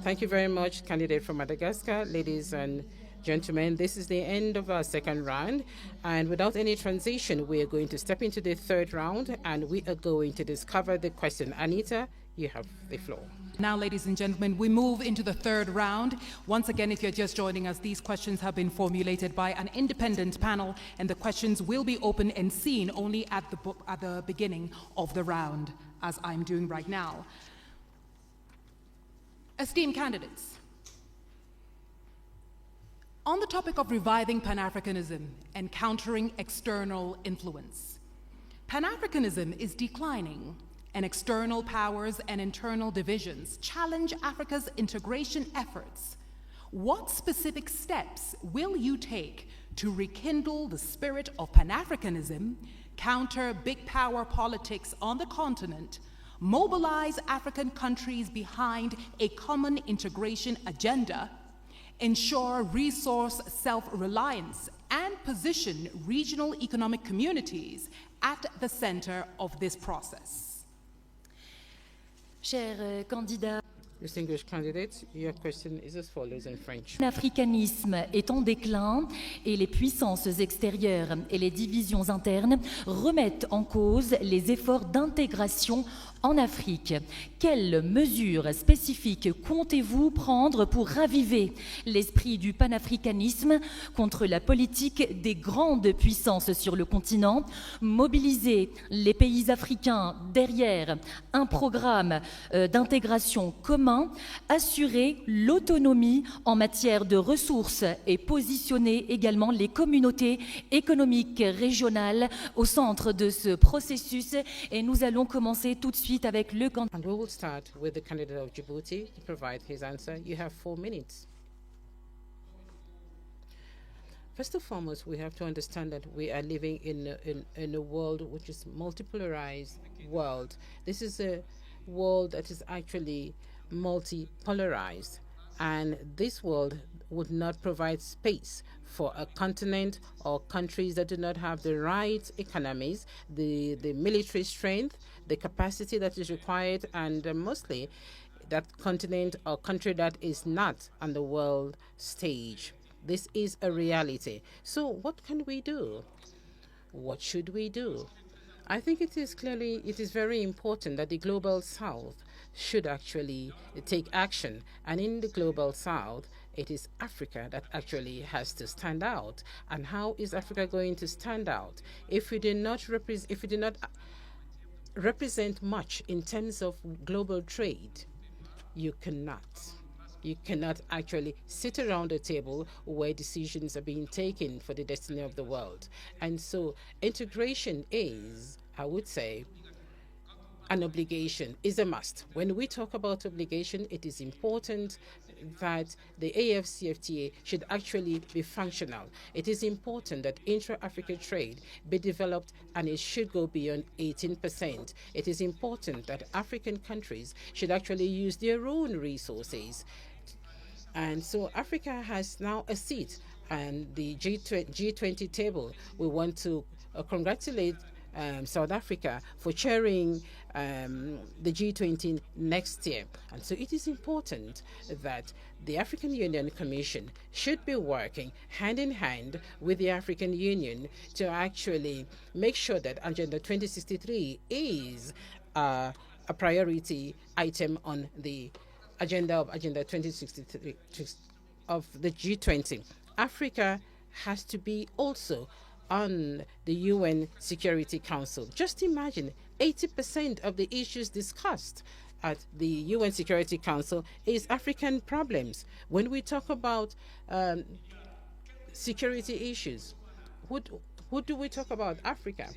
Speaker 3: Thank you very much, candidate from Madagascar. Ladies and gentlemen, this is the end of our second round. And without any transition, we are going to step into the third round, and we are going to discover the question. Anita, you have the floor.
Speaker 1: Now, ladies and gentlemen, we move into the third round. Once again, if you're just joining us, these questions have been formulated by an independent panel, and the questions will be open and seen only at the beginning of the round, as I'm doing right now. Esteemed candidates, On the topic of reviving Pan-Africanism and countering external influence, Pan-Africanism is declining, and external powers and internal divisions challenge Africa's integration efforts. What specific steps will you take to rekindle the spirit of Pan-Africanism, counter big power politics on the continent, mobilize African countries behind a common integration agenda, ensure resource self-reliance, and position regional economic communities at the center of this process?
Speaker 2: Cher candidat,
Speaker 3: Distinguished candidates, your question is as follows in French.
Speaker 2: l'africanisme est en déclin et les puissances extérieures et les divisions internes remettent en cause les efforts d'intégration en Afrique. Quelles mesures spécifiques comptez-vous prendre pour raviver l'esprit du panafricanisme contre la politique des grandes puissances sur le continent, mobiliser les pays africains derrière un programme d'intégration commun, assurer l'autonomie en matière de ressources et positionner également les communautés économiques régionales au centre de ce processus? Et nous allons commencer tout de suite avec le candidat.
Speaker 3: And we will start with the candidate of Djibouti to provide his answer. You have 4 minutes. First and foremost, we have to understand that we are living in a world which is multipolarized world. This is a world that is actually multipolarized, and this world would not provide space for a continent or countries that do not have the right economies, the military strength, the capacity that is required, and mostly that continent or country that is not on the world stage. This is a reality. So what can we do? What should we do? I think it is very important that the Global South should actually take action. And in the Global South, it is Africa that actually has to stand out. And how is Africa going to stand out? If we do not represent much in terms of global trade, you cannot actually sit around a table where decisions are being taken for the destiny of the world. And so integration is, I would say, an obligation, is a must. When we talk about obligation, it is important that the AFCFTA should actually be functional. It is important that intra-Africa trade be developed, and it should go beyond 18%. It is important that African countries should actually use their own resources. And so Africa has now a seat on the G20 table. We want to congratulate South Africa for chairing the G20 next year. And so it is important that the African Union Commission should be working hand in hand with the African Union to actually make sure that Agenda 2063 is a priority item on the agenda of Agenda 2063 of the G20. Africa has to be also on the UN Security Council. Just imagine 80% of the issues discussed at the UN Security Council is African problems. When we talk about security issues, who do we talk about? Africa.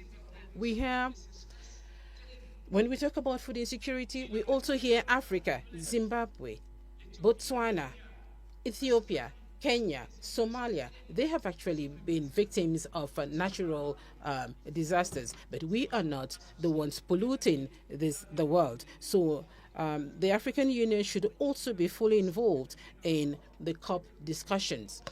Speaker 3: When we talk about food insecurity, we also hear Africa, Zimbabwe, Botswana, Ethiopia, Kenya, Somalia. They have actually been victims of natural disasters, but we are not the ones polluting the world. So the African Union should also be fully involved in the COP discussions.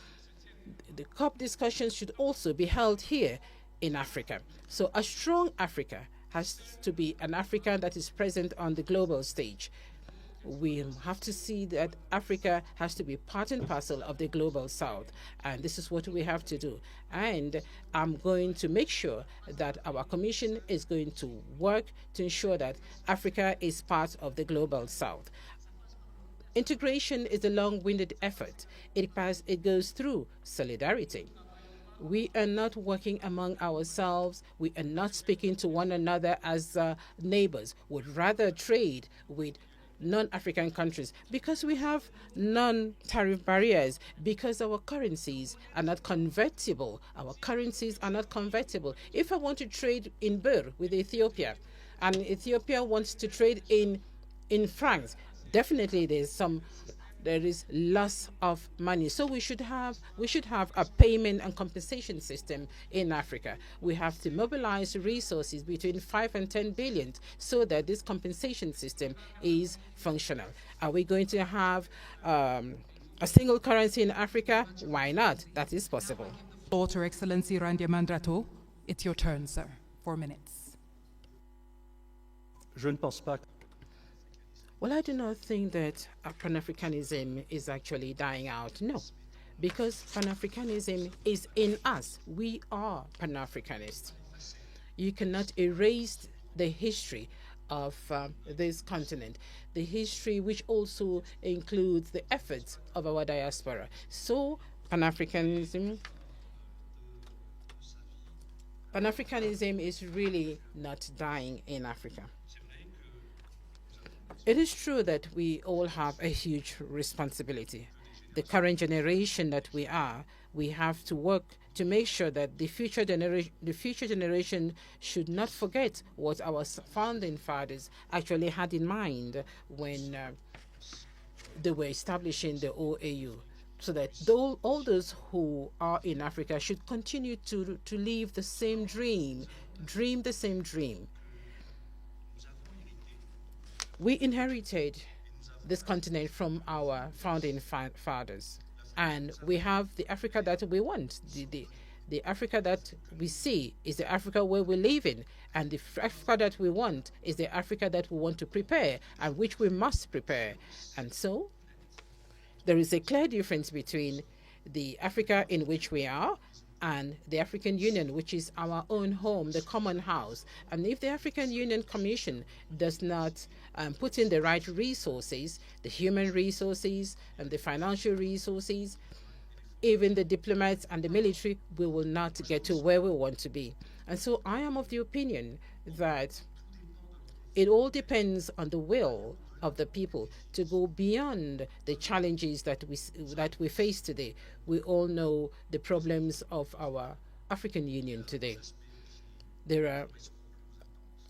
Speaker 3: The COP discussions should also be held here in Africa. So a strong Africa has to be an Africa that is present on the global stage. We have to see that Africa has to be part and parcel of the Global South, and this is what we have to do. And I'm going to make sure that our Commission is going to work to ensure that Africa is part of the Global South. Integration is a long-winded effort. It goes through solidarity. We are not working among ourselves. We are not speaking to one another as neighbors. We'd rather trade with non-African countries, because we have non-tariff barriers, because our currencies are not convertible. Our currencies are not convertible. If I want to trade in birr with Ethiopia, and Ethiopia wants to trade in francs, definitely there is loss of money. So we should have a payment and compensation system in Africa. We have to mobilize resources between 5 and 10 billion so that this compensation system is functional. Are we going to have a single currency in Africa? Why not? That is possible.
Speaker 1: Your Excellency Randia Mandrato, it's your turn, sir. 4 minutes.
Speaker 11: Je ne pense pas.
Speaker 3: Well, I do not think that Pan-Africanism is actually dying out. No, because Pan-Africanism is in us. We are Pan-Africanists. You cannot erase the history of this continent, the history which also includes the efforts of our diaspora. So Pan-Africanism is really not dying in Africa. It is true that we all have a huge responsibility. The current generation that we have to work to make sure that the future generation should not forget what our founding fathers actually had in mind when they were establishing the OAU, so that all those who are in Africa should continue to live the same dream the same dream. We inherited this continent from our founding fathers, and we have the Africa that we want. The Africa that we see is the Africa where we live in, and the Africa that we want is the Africa that we want to prepare and which we must prepare. And so there is a clear difference between the Africa in which we are and the African Union, which is our own home, the common house. And if the African Union Commission does not put in the right resources, the human resources and the financial resources, even the diplomats and the military, we will not get to where we want to be. And so I am of the opinion that it all depends on the will of the people to go beyond the challenges that we face today. We all know the problems of our African Union today. There are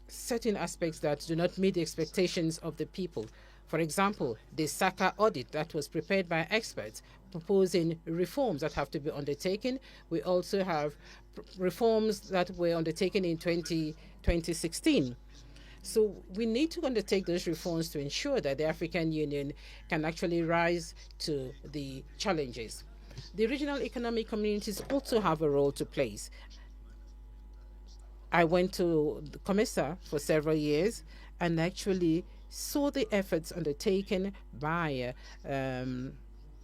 Speaker 3: certain aspects that do not meet the expectations of the people. For example, the SACA audit that was prepared by experts proposing reforms that have to be undertaken. We also have reforms that were undertaken in 2016. So we need to undertake those reforms to ensure that the African Union can actually rise to the challenges. The regional economic communities also have a role to play. I went to COMESA for several years and actually saw the efforts undertaken by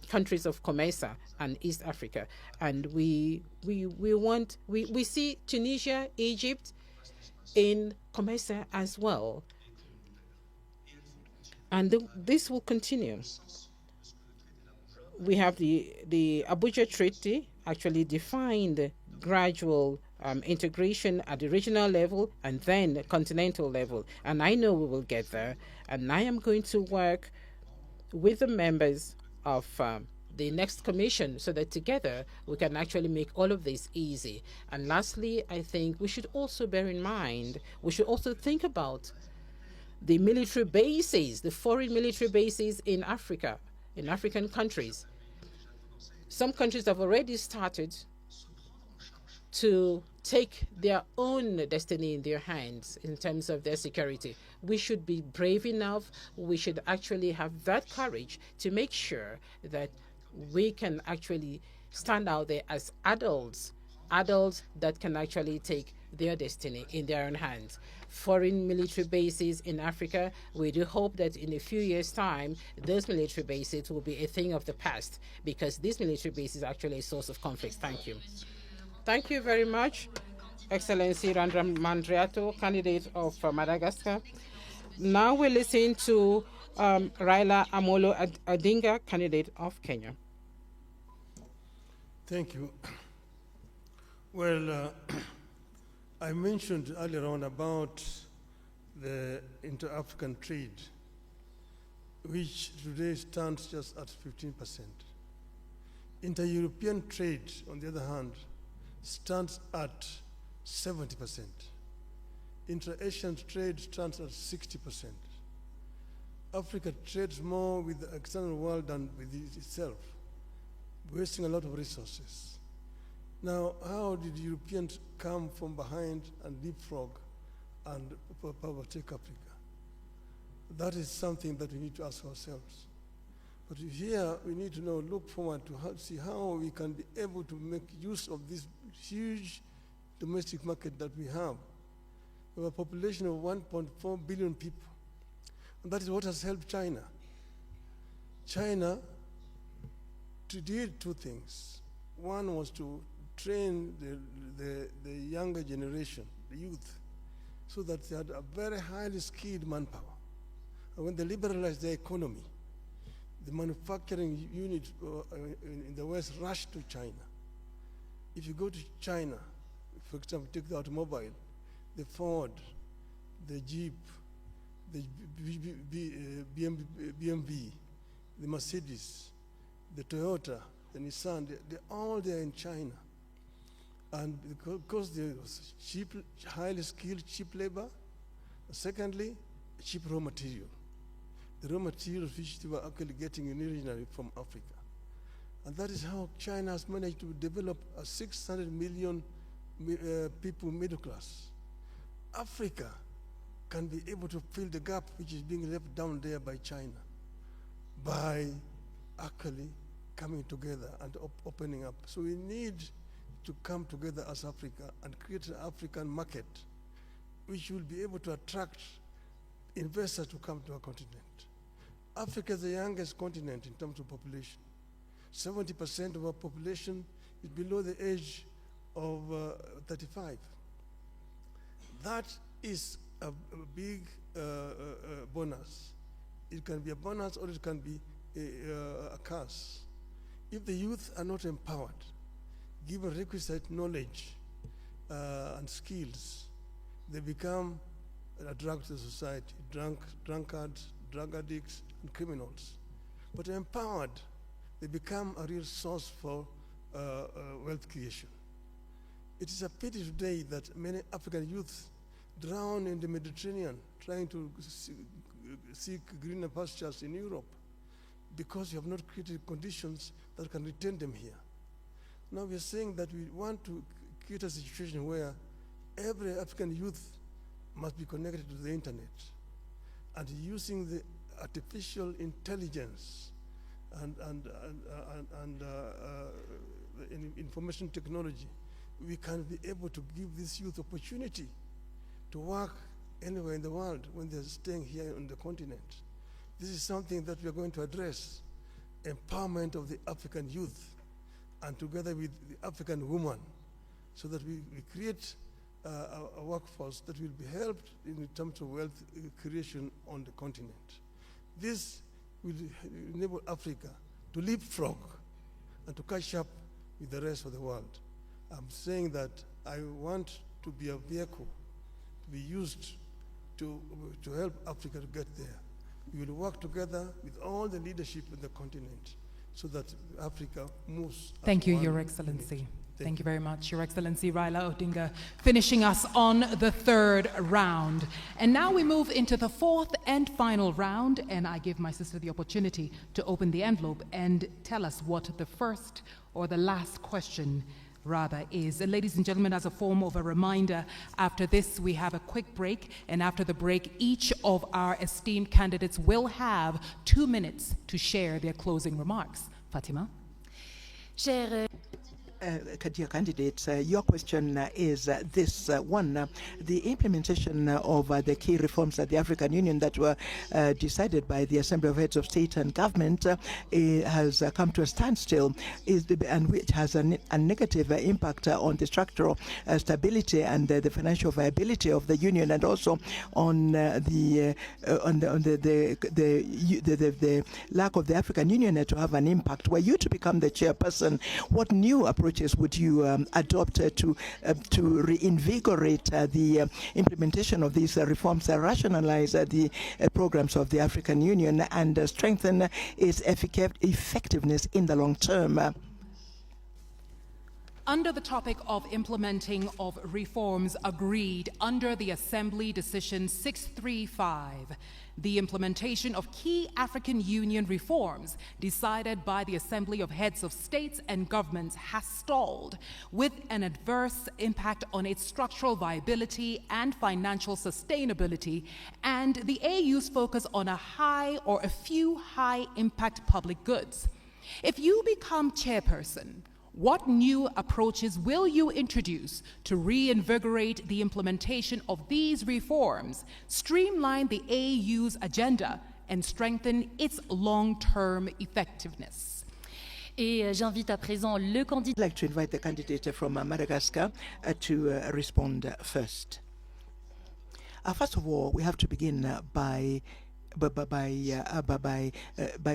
Speaker 3: countries of COMESA and East Africa. And we see Tunisia, Egypt, in COMESA as well. And this will continue. We have the Abuja Treaty actually defined gradual integration at the regional level and then continental level. And I know we will get there. And I am going to work with the members of the next commission so that together we can actually make all of this easy. And lastly, I think we should also bear in mind, we should also think about the military bases, the foreign military bases in Africa, in African countries. Some countries have already started to take their own destiny in their hands in terms of their security. We should be brave enough, we should actually have that courage to make sure that we can actually stand out there as adults that can actually take their destiny in their own hands. Foreign military bases in Africa, we do hope that in a few years' time, those military bases will be a thing of the past, because these military bases are actually a source of conflict. Thank you. Thank you very much, Excellency Randia Mandrato, candidate of Madagascar. Now we listen to Raila Amolo Odinga, candidate of Kenya.
Speaker 5: Thank you. Well, I mentioned earlier on about the inter-African trade. which today stands just at 15%. Inter-European trade, on the other hand, stands at 70%. Inter-Asian trade stands at 60%. Africa trades more with the external world than with itself, wasting a lot of resources. Now, how did Europeans come from behind and leapfrog and overtake Africa? That is something that we need to ask ourselves. But here we need to now look forward to see how we can be able to make use of this huge domestic market that we have. We have a population of 1.4 billion people. And that is what has helped China. China did two things. One was to train the younger generation, the youth, so that they had a very highly skilled manpower. And when they liberalized their economy, the manufacturing unit in the West rushed to China. If you go to China, for example, take the automobile, the Ford, the Jeep, the BMW, the Mercedes, the Toyota, the Nissan, they're all there in China. And because there was cheap, highly skilled, cheap labor. Secondly, cheap raw material. The raw materials which they were actually getting originally from Africa. And that is how China has managed to develop a 600 million people middle class. Africa can be able to fill the gap which is being left down there by China by actually coming together and opening up. So we need to come together as Africa and create an African market which will be able to attract investors to come to our continent. Africa is the youngest continent in terms of population. 70% of our population is below the age of 35. That is a big bonus. It can be a bonus or it can be a curse. If the youth are not empowered, given requisite knowledge and skills, they become a drug to society, drunkards, drug addicts, and criminals. But empowered, they become a real source for wealth creation. It is a pity today that many African youths drown in the Mediterranean trying to seek greener pastures in Europe because you have not created conditions that can retain them here. Now we are saying that we want to create a situation where every African youth must be connected to the internet and using the artificial intelligence and information technology, we can be able to give this youth opportunity to work anywhere in the world when they're staying here on the continent. This is something that we are going to address, empowerment of the African youth, and together with the African woman, so that we create a workforce that will be helped in terms of wealth creation on the continent. This will enable Africa to leapfrog and to catch up with the rest of the world. I'm saying that I want to be a vehicle to be used to help Africa to get there. We will work together with all the leadership in the continent so that Africa moves.
Speaker 1: Thank you, Your Excellency. Thank you very much, Your Excellency Raila Odinga, finishing us on the third round. And now we move into the fourth and final round, and I give my sister the opportunity to open the envelope and tell us what the first or the last question rather is. And ladies and gentlemen, as a form of a reminder, after this we have a quick break, and after the break each of our esteemed candidates will have 2 minutes to share their closing remarks. Fatima?
Speaker 6: Dear candidates, your question is this one. The implementation of the key reforms at the African Union that were decided by the Assembly of Heads of State and Government has come to a standstill, and which has a negative impact on the structural stability and the financial viability of the Union, and also on the lack of the African Union to have an impact. Were you to become the chairperson, what new approach approaches would you adopt to reinvigorate the implementation of these reforms, rationalize the programs of the African Union, and strengthen its effectiveness in the long term?
Speaker 1: Under the topic of implementing of reforms agreed under the Assembly Decision 635, the implementation of key African Union reforms decided by the Assembly of Heads of States and Governments has stalled, with an adverse impact on its structural viability and financial sustainability, and the AU's focus on a few high-impact public goods. If you become chairperson, what new approaches will you introduce to reinvigorate the implementation of these reforms, streamline the AU's agenda, and strengthen its long-term effectiveness?
Speaker 2: Et j'invite à présent le candidat.
Speaker 6: I'd like to invite the candidate from Madagascar to respond first. First of all, we have to begin by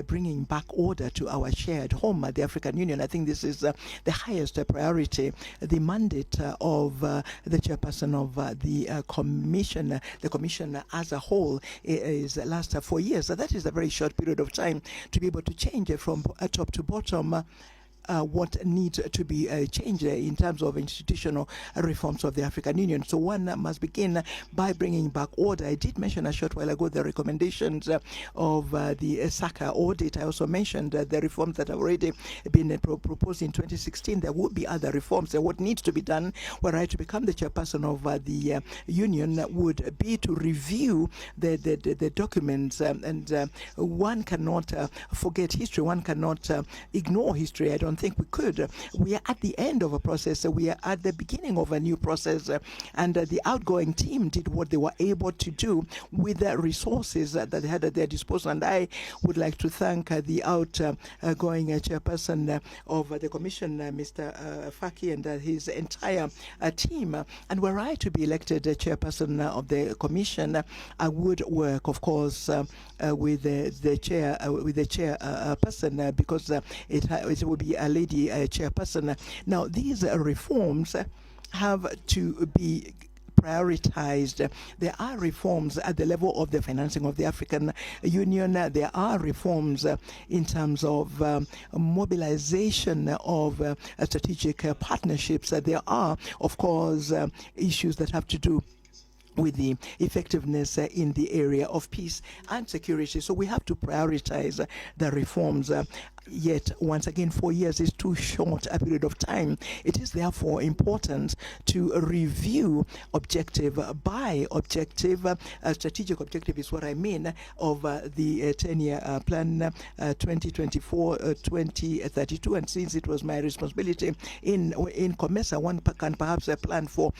Speaker 6: bringing back order to our shared home at the African Union. I think this is the highest priority. The mandate of the chairperson of the commission as a whole is lasts 4 years. So that is a very short period of time to be able to change from top to bottom what needs to be changed in terms of institutional reforms of the African Union. So one must begin by bringing back order. I did mention a short while ago the recommendations of the SACA audit. I also mentioned the reforms that have already been proposed in 2016. There would be other reforms. What needs to be done were I to become the chairperson of the union would be to review the documents, and one cannot forget history. One cannot ignore history. I don't think we could. We are at the end of a process. We are at the beginning of a new process, and the outgoing team did what they were able to do with the resources that they had at their disposal. And I would like to thank the outgoing chairperson of the commission, Mr. Faki, and his entire team. And were I to be elected chairperson of the commission, I would work, of course, with the chairperson, because it would be a lady chairperson. Now, these reforms have to be prioritized. There are reforms at the level of the financing of the African Union. There are reforms in terms of mobilization of strategic partnerships. There are, of course, issues that have to do with the effectiveness in the area of peace and security. So we have to prioritize the reforms. Yet, once again, 4 years is too short a period of time. It is therefore important to review objective by objective. Strategic objective is what I mean of the 10-year plan 2024-2032. And since it was my responsibility in COMESA, one can perhaps plan for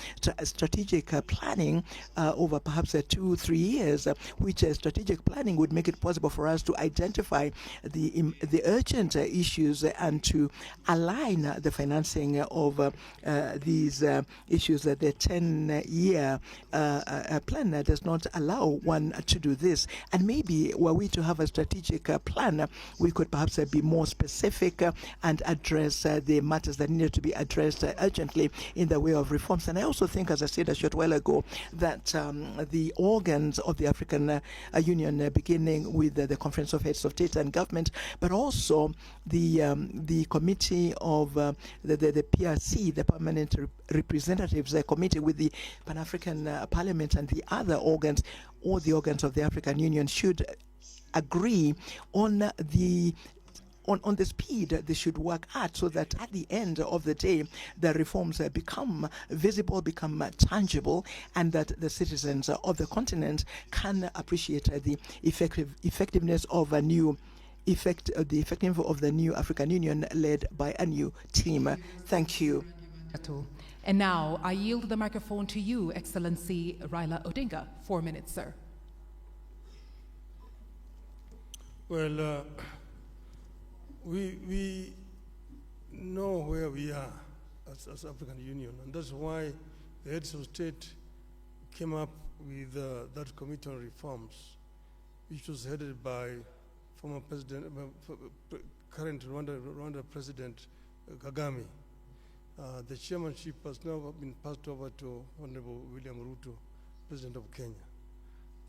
Speaker 6: strategic planning over perhaps 2-3 years, which strategic planning would make it possible for us to identify the urgent issues and to align the financing of these issues. The 10-year plan does not allow one to do this. And maybe were we to have a strategic plan, we could perhaps be more specific and address the matters that needed to be addressed urgently in the way of reforms. And I also think, as I said a short while ago, that the organs of the African Union, beginning with the Conference of Heads of State and Government, but also the committee of the PRC, the Permanent Representatives Committee, with the Pan-African Parliament and the other organs, all the organs of the African Union should agree on the speed they should work at, so that at the end of the day, the reforms become visible, become tangible, and that the citizens of the continent can appreciate the effectiveness of a new of the new African Union led by a new team. Thank you.
Speaker 1: And now I yield the microphone to you, Excellency Raila Odinga. 4 minutes, sir.
Speaker 5: Well, we know where we are as African Union, and that's why the heads of state came up with that committee on reforms, which was headed by former president, current Rwanda President Kagame. The chairmanship has now been passed over to Honorable William Ruto, President of Kenya.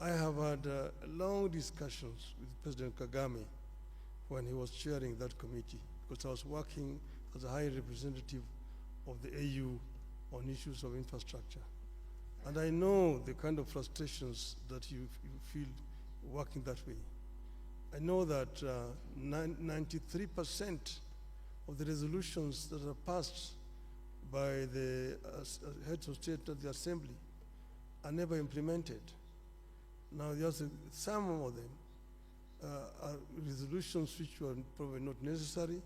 Speaker 5: I have had long discussions with President Kagame when he was chairing that committee, because I was working as a high representative of the AU on issues of infrastructure. And I know the kind of frustrations that you feel working that way. I know that 93% of the resolutions that are passed by the heads of state at the assembly are never implemented. Now, there's some of them are resolutions which were probably not necessary.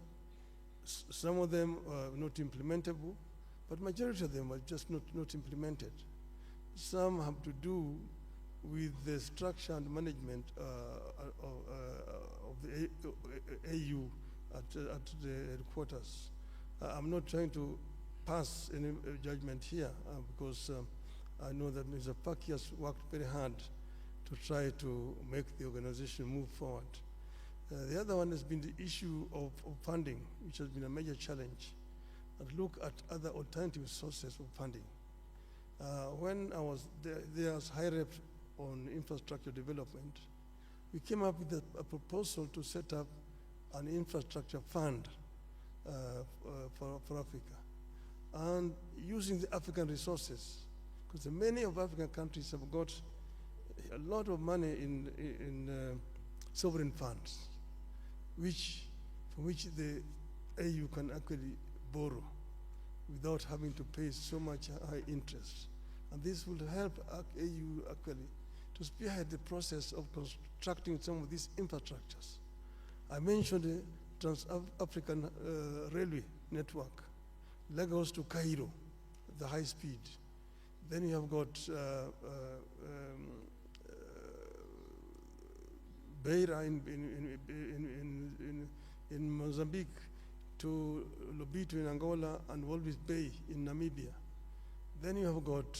Speaker 5: Some of them are not implementable, but majority of them are just not implemented. Some have to do with the structure and management of the AU at the headquarters. I'm not trying to pass any judgment here because I know that Mr. Paki has worked very hard to try to make the organization move forward. The other one has been the issue of funding, which has been a major challenge, and look at other alternative sources of funding. When I was there as high rep on infrastructure development, we came up with a proposal to set up an infrastructure fund for Africa, and using the African resources, because many of African countries have got a lot of money in sovereign funds, from which the AU can actually borrow without having to pay so much high interest. And this will help AU actually to spearhead the process of constructing some of these infrastructures. I mentioned the Trans-African Railway Network, Lagos to Cairo, the high speed. Then you have got Beira in Mozambique to Lobito in Angola and Walvis Bay in Namibia. Then you have got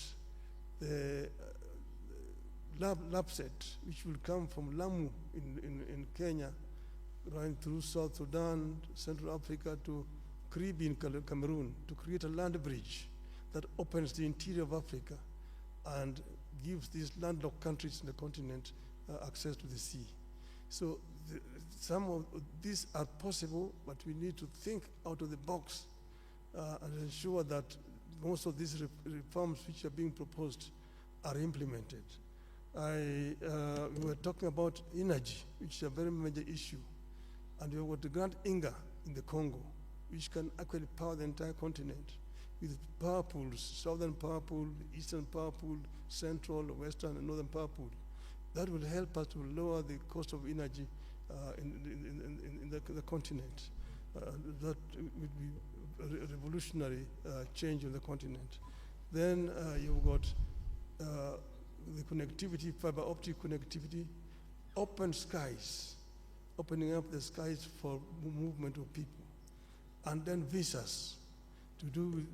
Speaker 5: the Lapset, which will come from Lamu in Kenya, running through South Sudan, Central Africa to Caribbean Cameroon, to create a land bridge that opens the interior of Africa and gives these landlocked countries in the continent access to the sea. So some of these are possible, but we need to think out of the box and ensure that most of these reforms which are being proposed are implemented. We were talking about energy, which is a very major issue. And we have got the Grand Inga in the Congo, which can actually power the entire continent with power pools, southern power pool, eastern power pool, central, western, and northern power pool. That will help us to lower the cost of energy in the continent. That would be a revolutionary change on the continent. Then you've got the connectivity, fiber optic connectivity, open skies, opening up the skies for movement of people, and then visas. To do with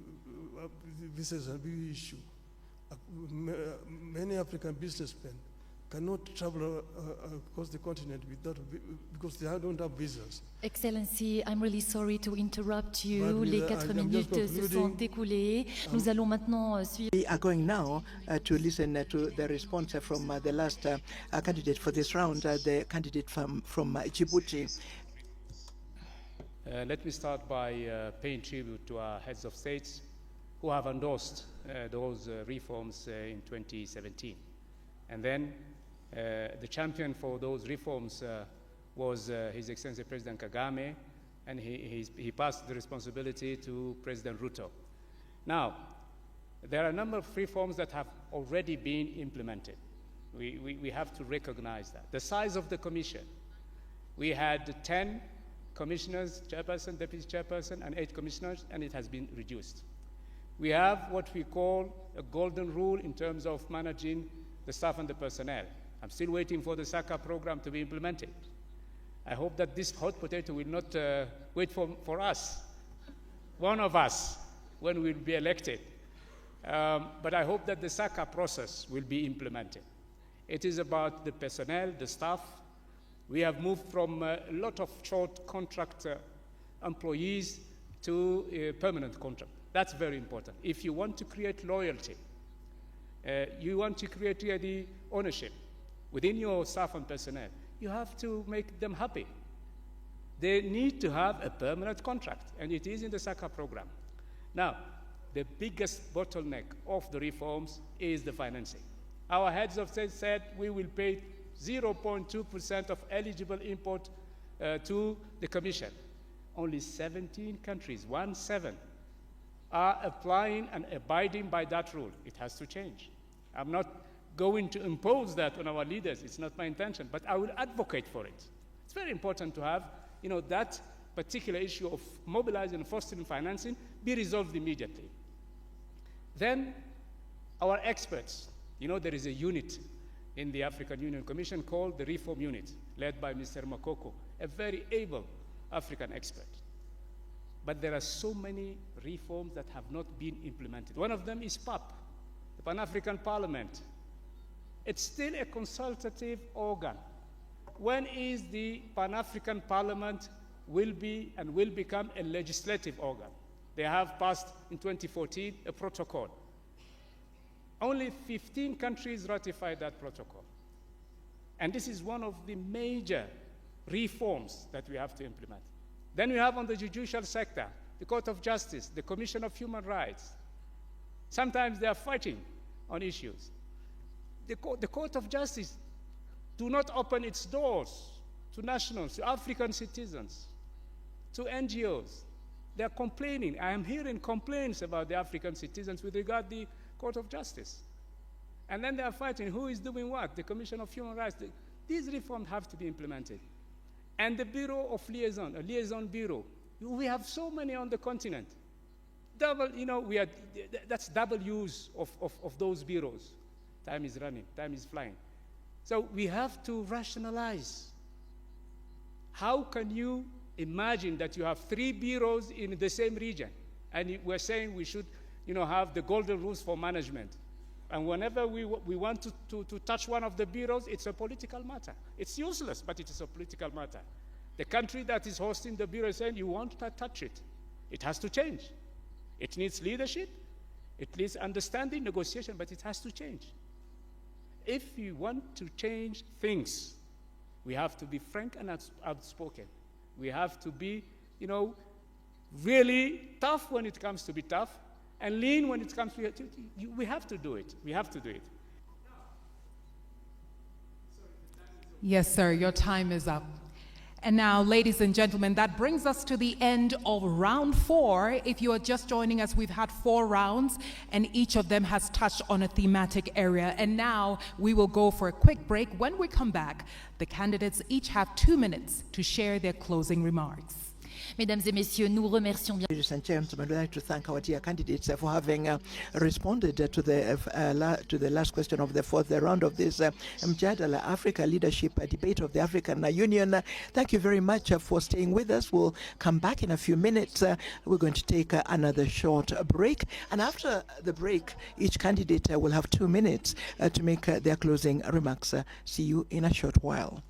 Speaker 5: visas are a big issue. Many African businessmen cannot travel across the continent because they don't have visas.
Speaker 2: Excellency, I'm really sorry to interrupt you. Les 4 minutes se sont écoulées. Nous allons maintenant suivre.
Speaker 6: We are going now to listen to the response from the last candidate for this round, the candidate from Djibouti.
Speaker 10: Let me start by paying tribute to our heads of states who have endorsed those reforms in 2017. And then the champion for those reforms was His Excellency President Kagame, and he passed the responsibility to President Ruto. Now, there are a number of reforms that have already been implemented. We have to recognize that. The size of the commission, we had 10 commissioners, chairperson, deputy chairperson, and 8 commissioners, and it has been reduced. We have what we call a golden rule in terms of managing the staff and the personnel. I'm still waiting for the SACA program to be implemented. I hope that this hot potato will not wait for us, one of us, when we'll be elected. But I hope that the SACA process will be implemented. It is about the personnel, the staff. We have moved from a lot of short contract employees to permanent contract That's very important. If you want to create loyalty, you want to create the ownership within your staff and personnel, you have to make them happy. They need to have a permanent contract, and it is in the SACA program. Now, the biggest bottleneck of the reforms is the financing. Our heads of state said we will pay 0.2% of eligible import to the Commission. Only 17 countries, 17, are applying and abiding by that rule. It has to change. I'm not going to impose that on our leaders. It's not my intention, but I will advocate for it. It's very important to have, that particular issue of mobilizing and fostering financing be resolved immediately. Then, our experts, there is a unit in the African Union Commission called the Reform Unit, led by Mr. Makoko, a very able African expert. But there are so many reforms that have not been implemented. One of them is PAP, the Pan-African Parliament. It's still a consultative organ. When is the Pan-African Parliament will become a legislative organ? They have passed in 2014 a protocol. Only 15 countries ratified that protocol. And this is one of the major reforms that we have to implement. Then we have on the judicial sector, the Court of Justice, the Commission of Human Rights. Sometimes they are fighting on issues. The Court of Justice do not open its doors to nationals, to African citizens, to NGOs. They are complaining. I am hearing complaints about the African citizens with regard to the Court of Justice. And then they are fighting who is doing what, the Commission of Human Rights. These reforms have to be implemented. And the Bureau of Liaison, a liaison bureau, we have so many on the continent. That's double use of those bureaus. Time is running, time is flying. So we have to rationalize. How can you imagine that you have 3 bureaus in the same region? And we're saying we should have the golden rules for management. And whenever we want to touch one of the bureaus, it's a political matter. It's useless, but it is a political matter. The country that is hosting the bureau is saying, you won't touch it. It has to change. It needs leadership. It needs understanding, negotiation, but it has to change. If we want to change things, we have to be frank and outspoken. We have to be, really tough when it comes to be tough, and lean when it comes to we have to do it. We have to do it.
Speaker 1: Yes, sir, your time is up. And now, ladies and gentlemen, that brings us to the end of round 4. If you are just joining us, we've had 4 rounds, and each of them has touched on a thematic area. And now we will go for a quick break. When we come back, the candidates each have 2 minutes to share their closing remarks.
Speaker 2: Mesdames et messieurs, nous remercions bien.
Speaker 6: Ladies and gentlemen, we'd like to thank our dear candidates for having responded to the last question of the 4th round of this Mjadala Africa Leadership Debate of the African Union. Thank you very much for staying with us. We'll come back in a few minutes. We're going to take another short break. And after the break, each candidate will have 2 minutes to make their closing remarks. See you in a short while.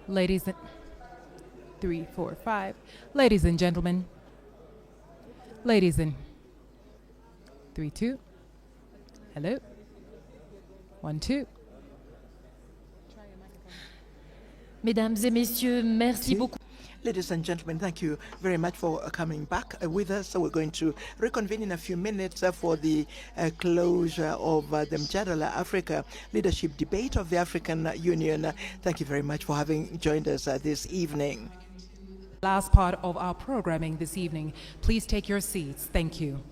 Speaker 1: Ladies and 3, 4, 5. Ladies and gentlemen. Ladies and 3, 2. Hello. 1, 2.
Speaker 2: Mesdames et messieurs, merci beaucoup.
Speaker 6: Ladies and gentlemen, thank you very much for coming back with us. So we're going to reconvene in a few minutes for the closure of the Mjadala Africa Leadership Debate of the African Union. Thank you very much for having joined us this evening.
Speaker 1: Last part of our programming this evening. Please take your seats. Thank you.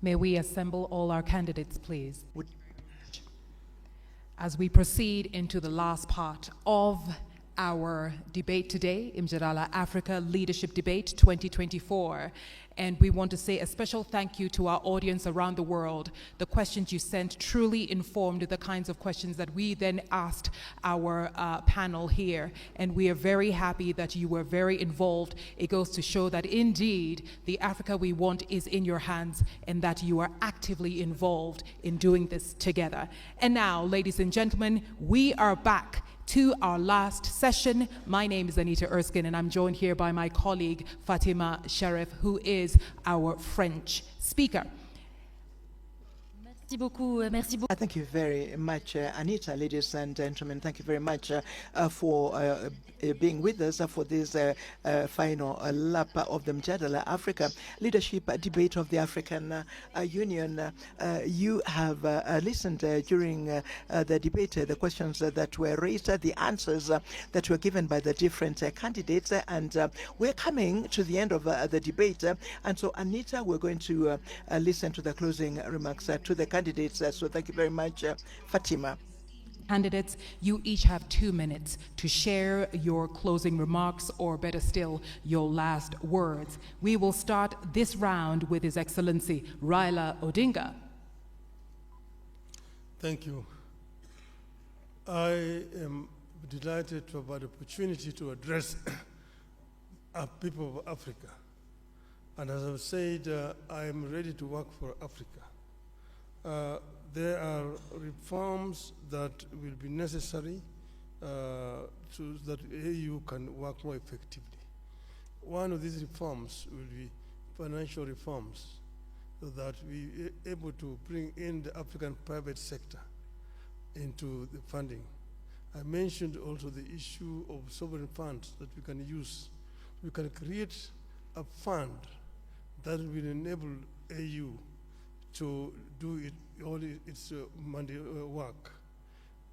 Speaker 1: May we assemble all our candidates, please. As we proceed into the last part of our debate today, Mjadala Africa Leadership Debate 2024. And we want to say a special thank you to our audience around the world. The questions you sent truly informed the kinds of questions that we then asked our panel here. And we are very happy that you were very involved. It goes to show that indeed the Africa we want is in your hands and that you are actively involved in doing this together. And now, ladies and gentlemen, we are back to our last session. My name is Anita Erskine, and I'm joined here by my colleague Fatima Sharif, who is our French speaker.
Speaker 2: Merci beaucoup. Merci beaucoup.
Speaker 6: Thank you very much, Anita. Ladies and gentlemen, thank you very much for being with us for this final lap of the Mjadala Africa Leadership Debate of the African Union. You have listened during the debate, the questions that were raised, the answers that were given by the different candidates, and we're coming to the end of the debate. And so, Anita, we're going to listen to the closing remarks to the candidates. So thank you very much, Fatima.
Speaker 1: Candidates, you each have 2 minutes to share your closing remarks, or better still, your last words. We will start this round with His Excellency Raila Odinga.
Speaker 5: Thank you. I am delighted to have the opportunity to address our people of Africa. And as I've said, I am ready to work for Africa. There are reforms that will be necessary so that AU can work more effectively. One of these reforms will be financial reforms, so that we are able to bring in the African private sector into the funding. I mentioned also the issue of sovereign funds that we can use. We can create a fund that will enable AU to do all its money work.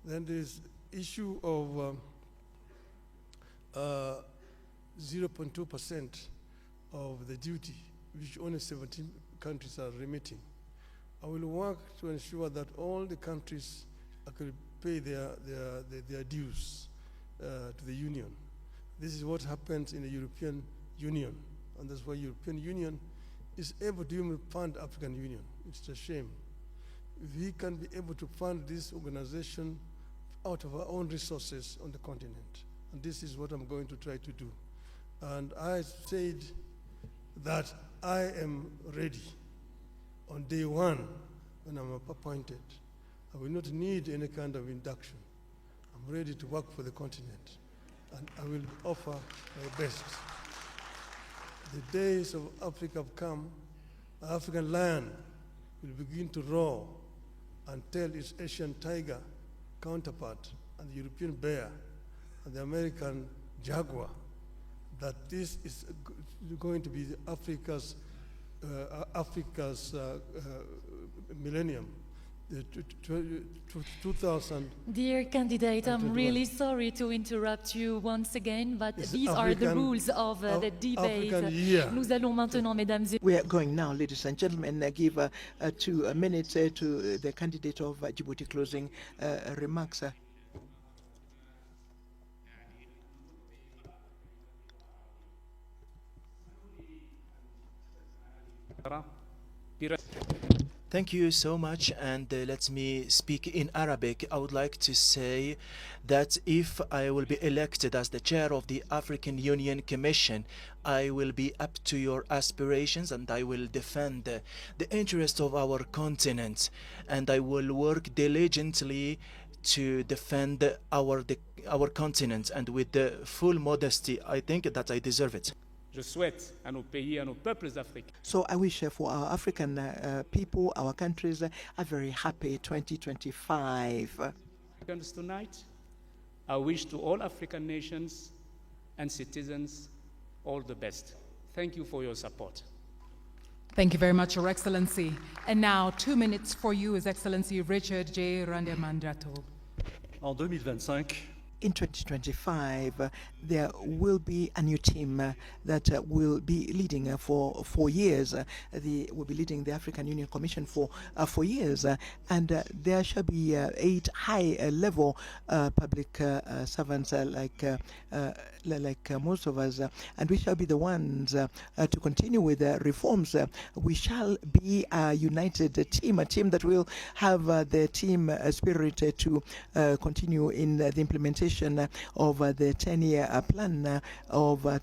Speaker 5: Then there's issue of 0.2% of the duty, which only 17 countries are remitting. I will work to ensure that all the countries actually pay their dues to the Union. This is what happens in the European Union, and that's why European Union is able to even fund African Union. It's a shame. If we can be able to fund this organization out of our own resources on the continent, and this is what I'm going to try to do. And I said that I am ready on day one when I'm appointed. I will not need any kind of induction. I'm ready to work for the continent, and I will offer my best. The days of Africa have come. The African lion will begin to roar and tell its Asian tiger counterpart and the European bear and the American jaguar that this is going to be Africa's millennium. 2000.
Speaker 2: Dear candidate, I'm
Speaker 5: 21.
Speaker 2: really sorry to interrupt you once again, but
Speaker 5: It's
Speaker 2: these are the
Speaker 5: African-
Speaker 2: rules of the debate.
Speaker 5: African year.
Speaker 2: Nous allons maintenant, mesdames et
Speaker 6: We are going now, ladies and gentlemen, give 2 minutes to the candidate of Djibouti closing remarks.
Speaker 12: Thank you so much, and let me speak in Arabic. I would like to say that if I will be elected as the chair of the African Union Commission, I will be up to your aspirations and I will defend the interest of our continent, and I will work diligently to defend our continent, and with the full modesty, I think that I deserve it.
Speaker 10: Je souhaite à nos pays, à nos peuples africains.
Speaker 6: So I wish for our African people, our countries, a very happy 2025.
Speaker 10: Tonight, I wish to all African nations and citizens all the best. Thank you for your support.
Speaker 1: Thank you very much, Your Excellency. And now, 2 minutes for you, His Excellency Richard J. Randemandrato.
Speaker 11: En 2025,
Speaker 6: In 2025, there will be a new team that will be leading for 4 years. Will be leading the African Union Commission for 4 years, and there shall be 8 high-level public servants like most of us, and we shall be the ones to continue with the reforms. We shall be a united team, a team that will have the team spirit to continue in the implementation of the 10-year plan of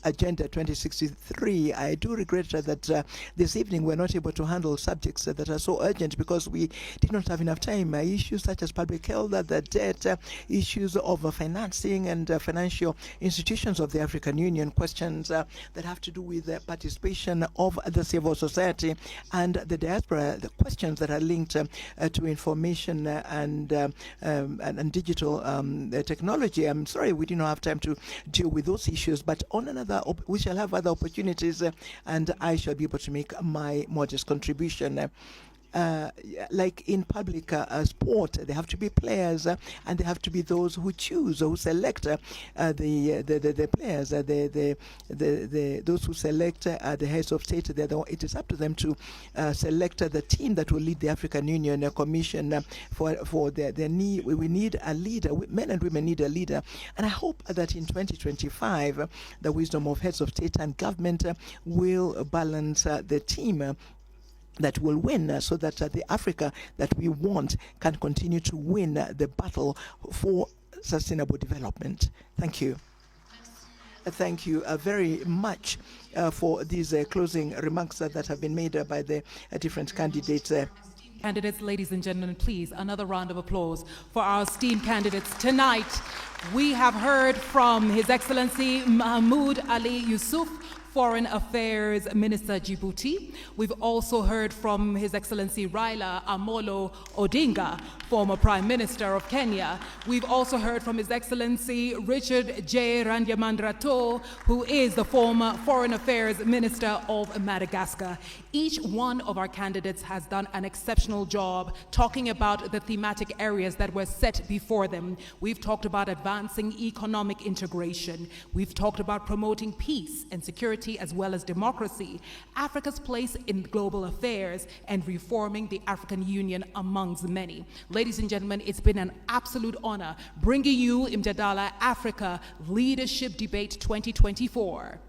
Speaker 6: Agenda 2063. I do regret that this evening we're not able to handle subjects that are so urgent because we did not have enough time. Issues such as public health, the debt, issues of financing and financial institutions of the African Union, questions that have to do with the participation of the civil society and the diaspora, the questions that are linked to information and digital technology. I'm sorry we did not have time to deal with those issues, but on another, we shall have other opportunities, and I shall be able to make my modest contribution. Like in public sport, there have to be players, and there have to be those who choose, who select the players, those who select the heads of state. It is up to them to select the team that will lead the African Union Commission for their need. We need a leader. Men and women need a leader, and I hope that in 2025, the wisdom of heads of state and government will balance the team that will win, so that the Africa that we want can continue to win the battle for sustainable development. Thank you. Thank you very much for these closing remarks that have been made by the different candidates.
Speaker 1: Candidates, ladies and gentlemen, please, another round of applause for our esteemed candidates. Tonight, we have heard from His Excellency Mahmoud Ali Yusuf, Foreign Affairs Minister Djibouti. We've also heard from His Excellency Raila Amolo Odinga, former Prime Minister of Kenya. We've also heard from His Excellency Richard J. Randemandrato, who is the former Foreign Affairs Minister of Madagascar. Each one of our candidates has done an exceptional job talking about the thematic areas that were set before them. We've talked about advancing economic integration. We've talked about promoting peace and security as well as democracy, Africa's place in global affairs, and reforming the African Union amongst many. Ladies and gentlemen, it's been an absolute honor bringing you Mjadala Africa Leadership Debate 2024.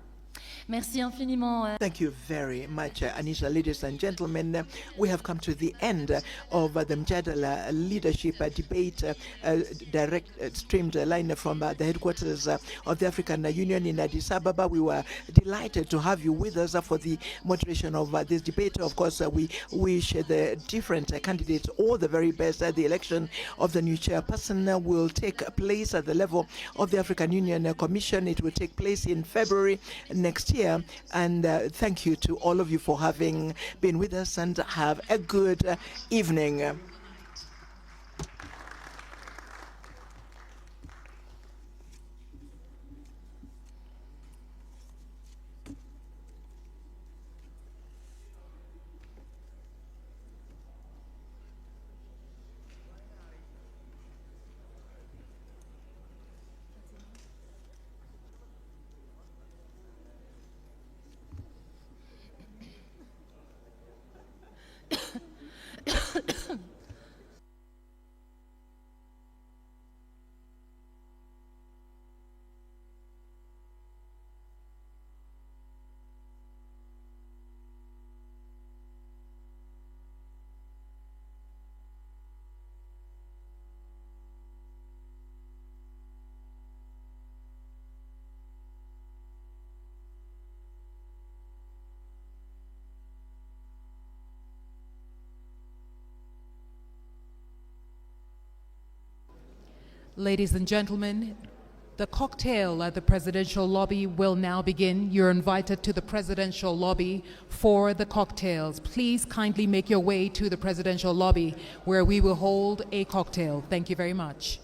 Speaker 2: Merci infiniment.
Speaker 6: Thank you very much, Anisha. Ladies and gentlemen, we have come to the end of the Mjadala Leadership Debate, direct streamed line from the headquarters of the African Union in Addis Ababa. We were delighted to have you with us for the moderation of this debate. Of course, we wish the different candidates all the very best. The election of the new chairperson will take place at the level of the African Union Commission. It will take place in February next year. And thank you to all of you for having been with us, and have a good evening.
Speaker 1: Ladies and gentlemen, the cocktail at the presidential lobby will now begin. You're invited to the presidential lobby for the cocktails. Please kindly make your way to the presidential lobby where we will hold a cocktail. Thank you very much.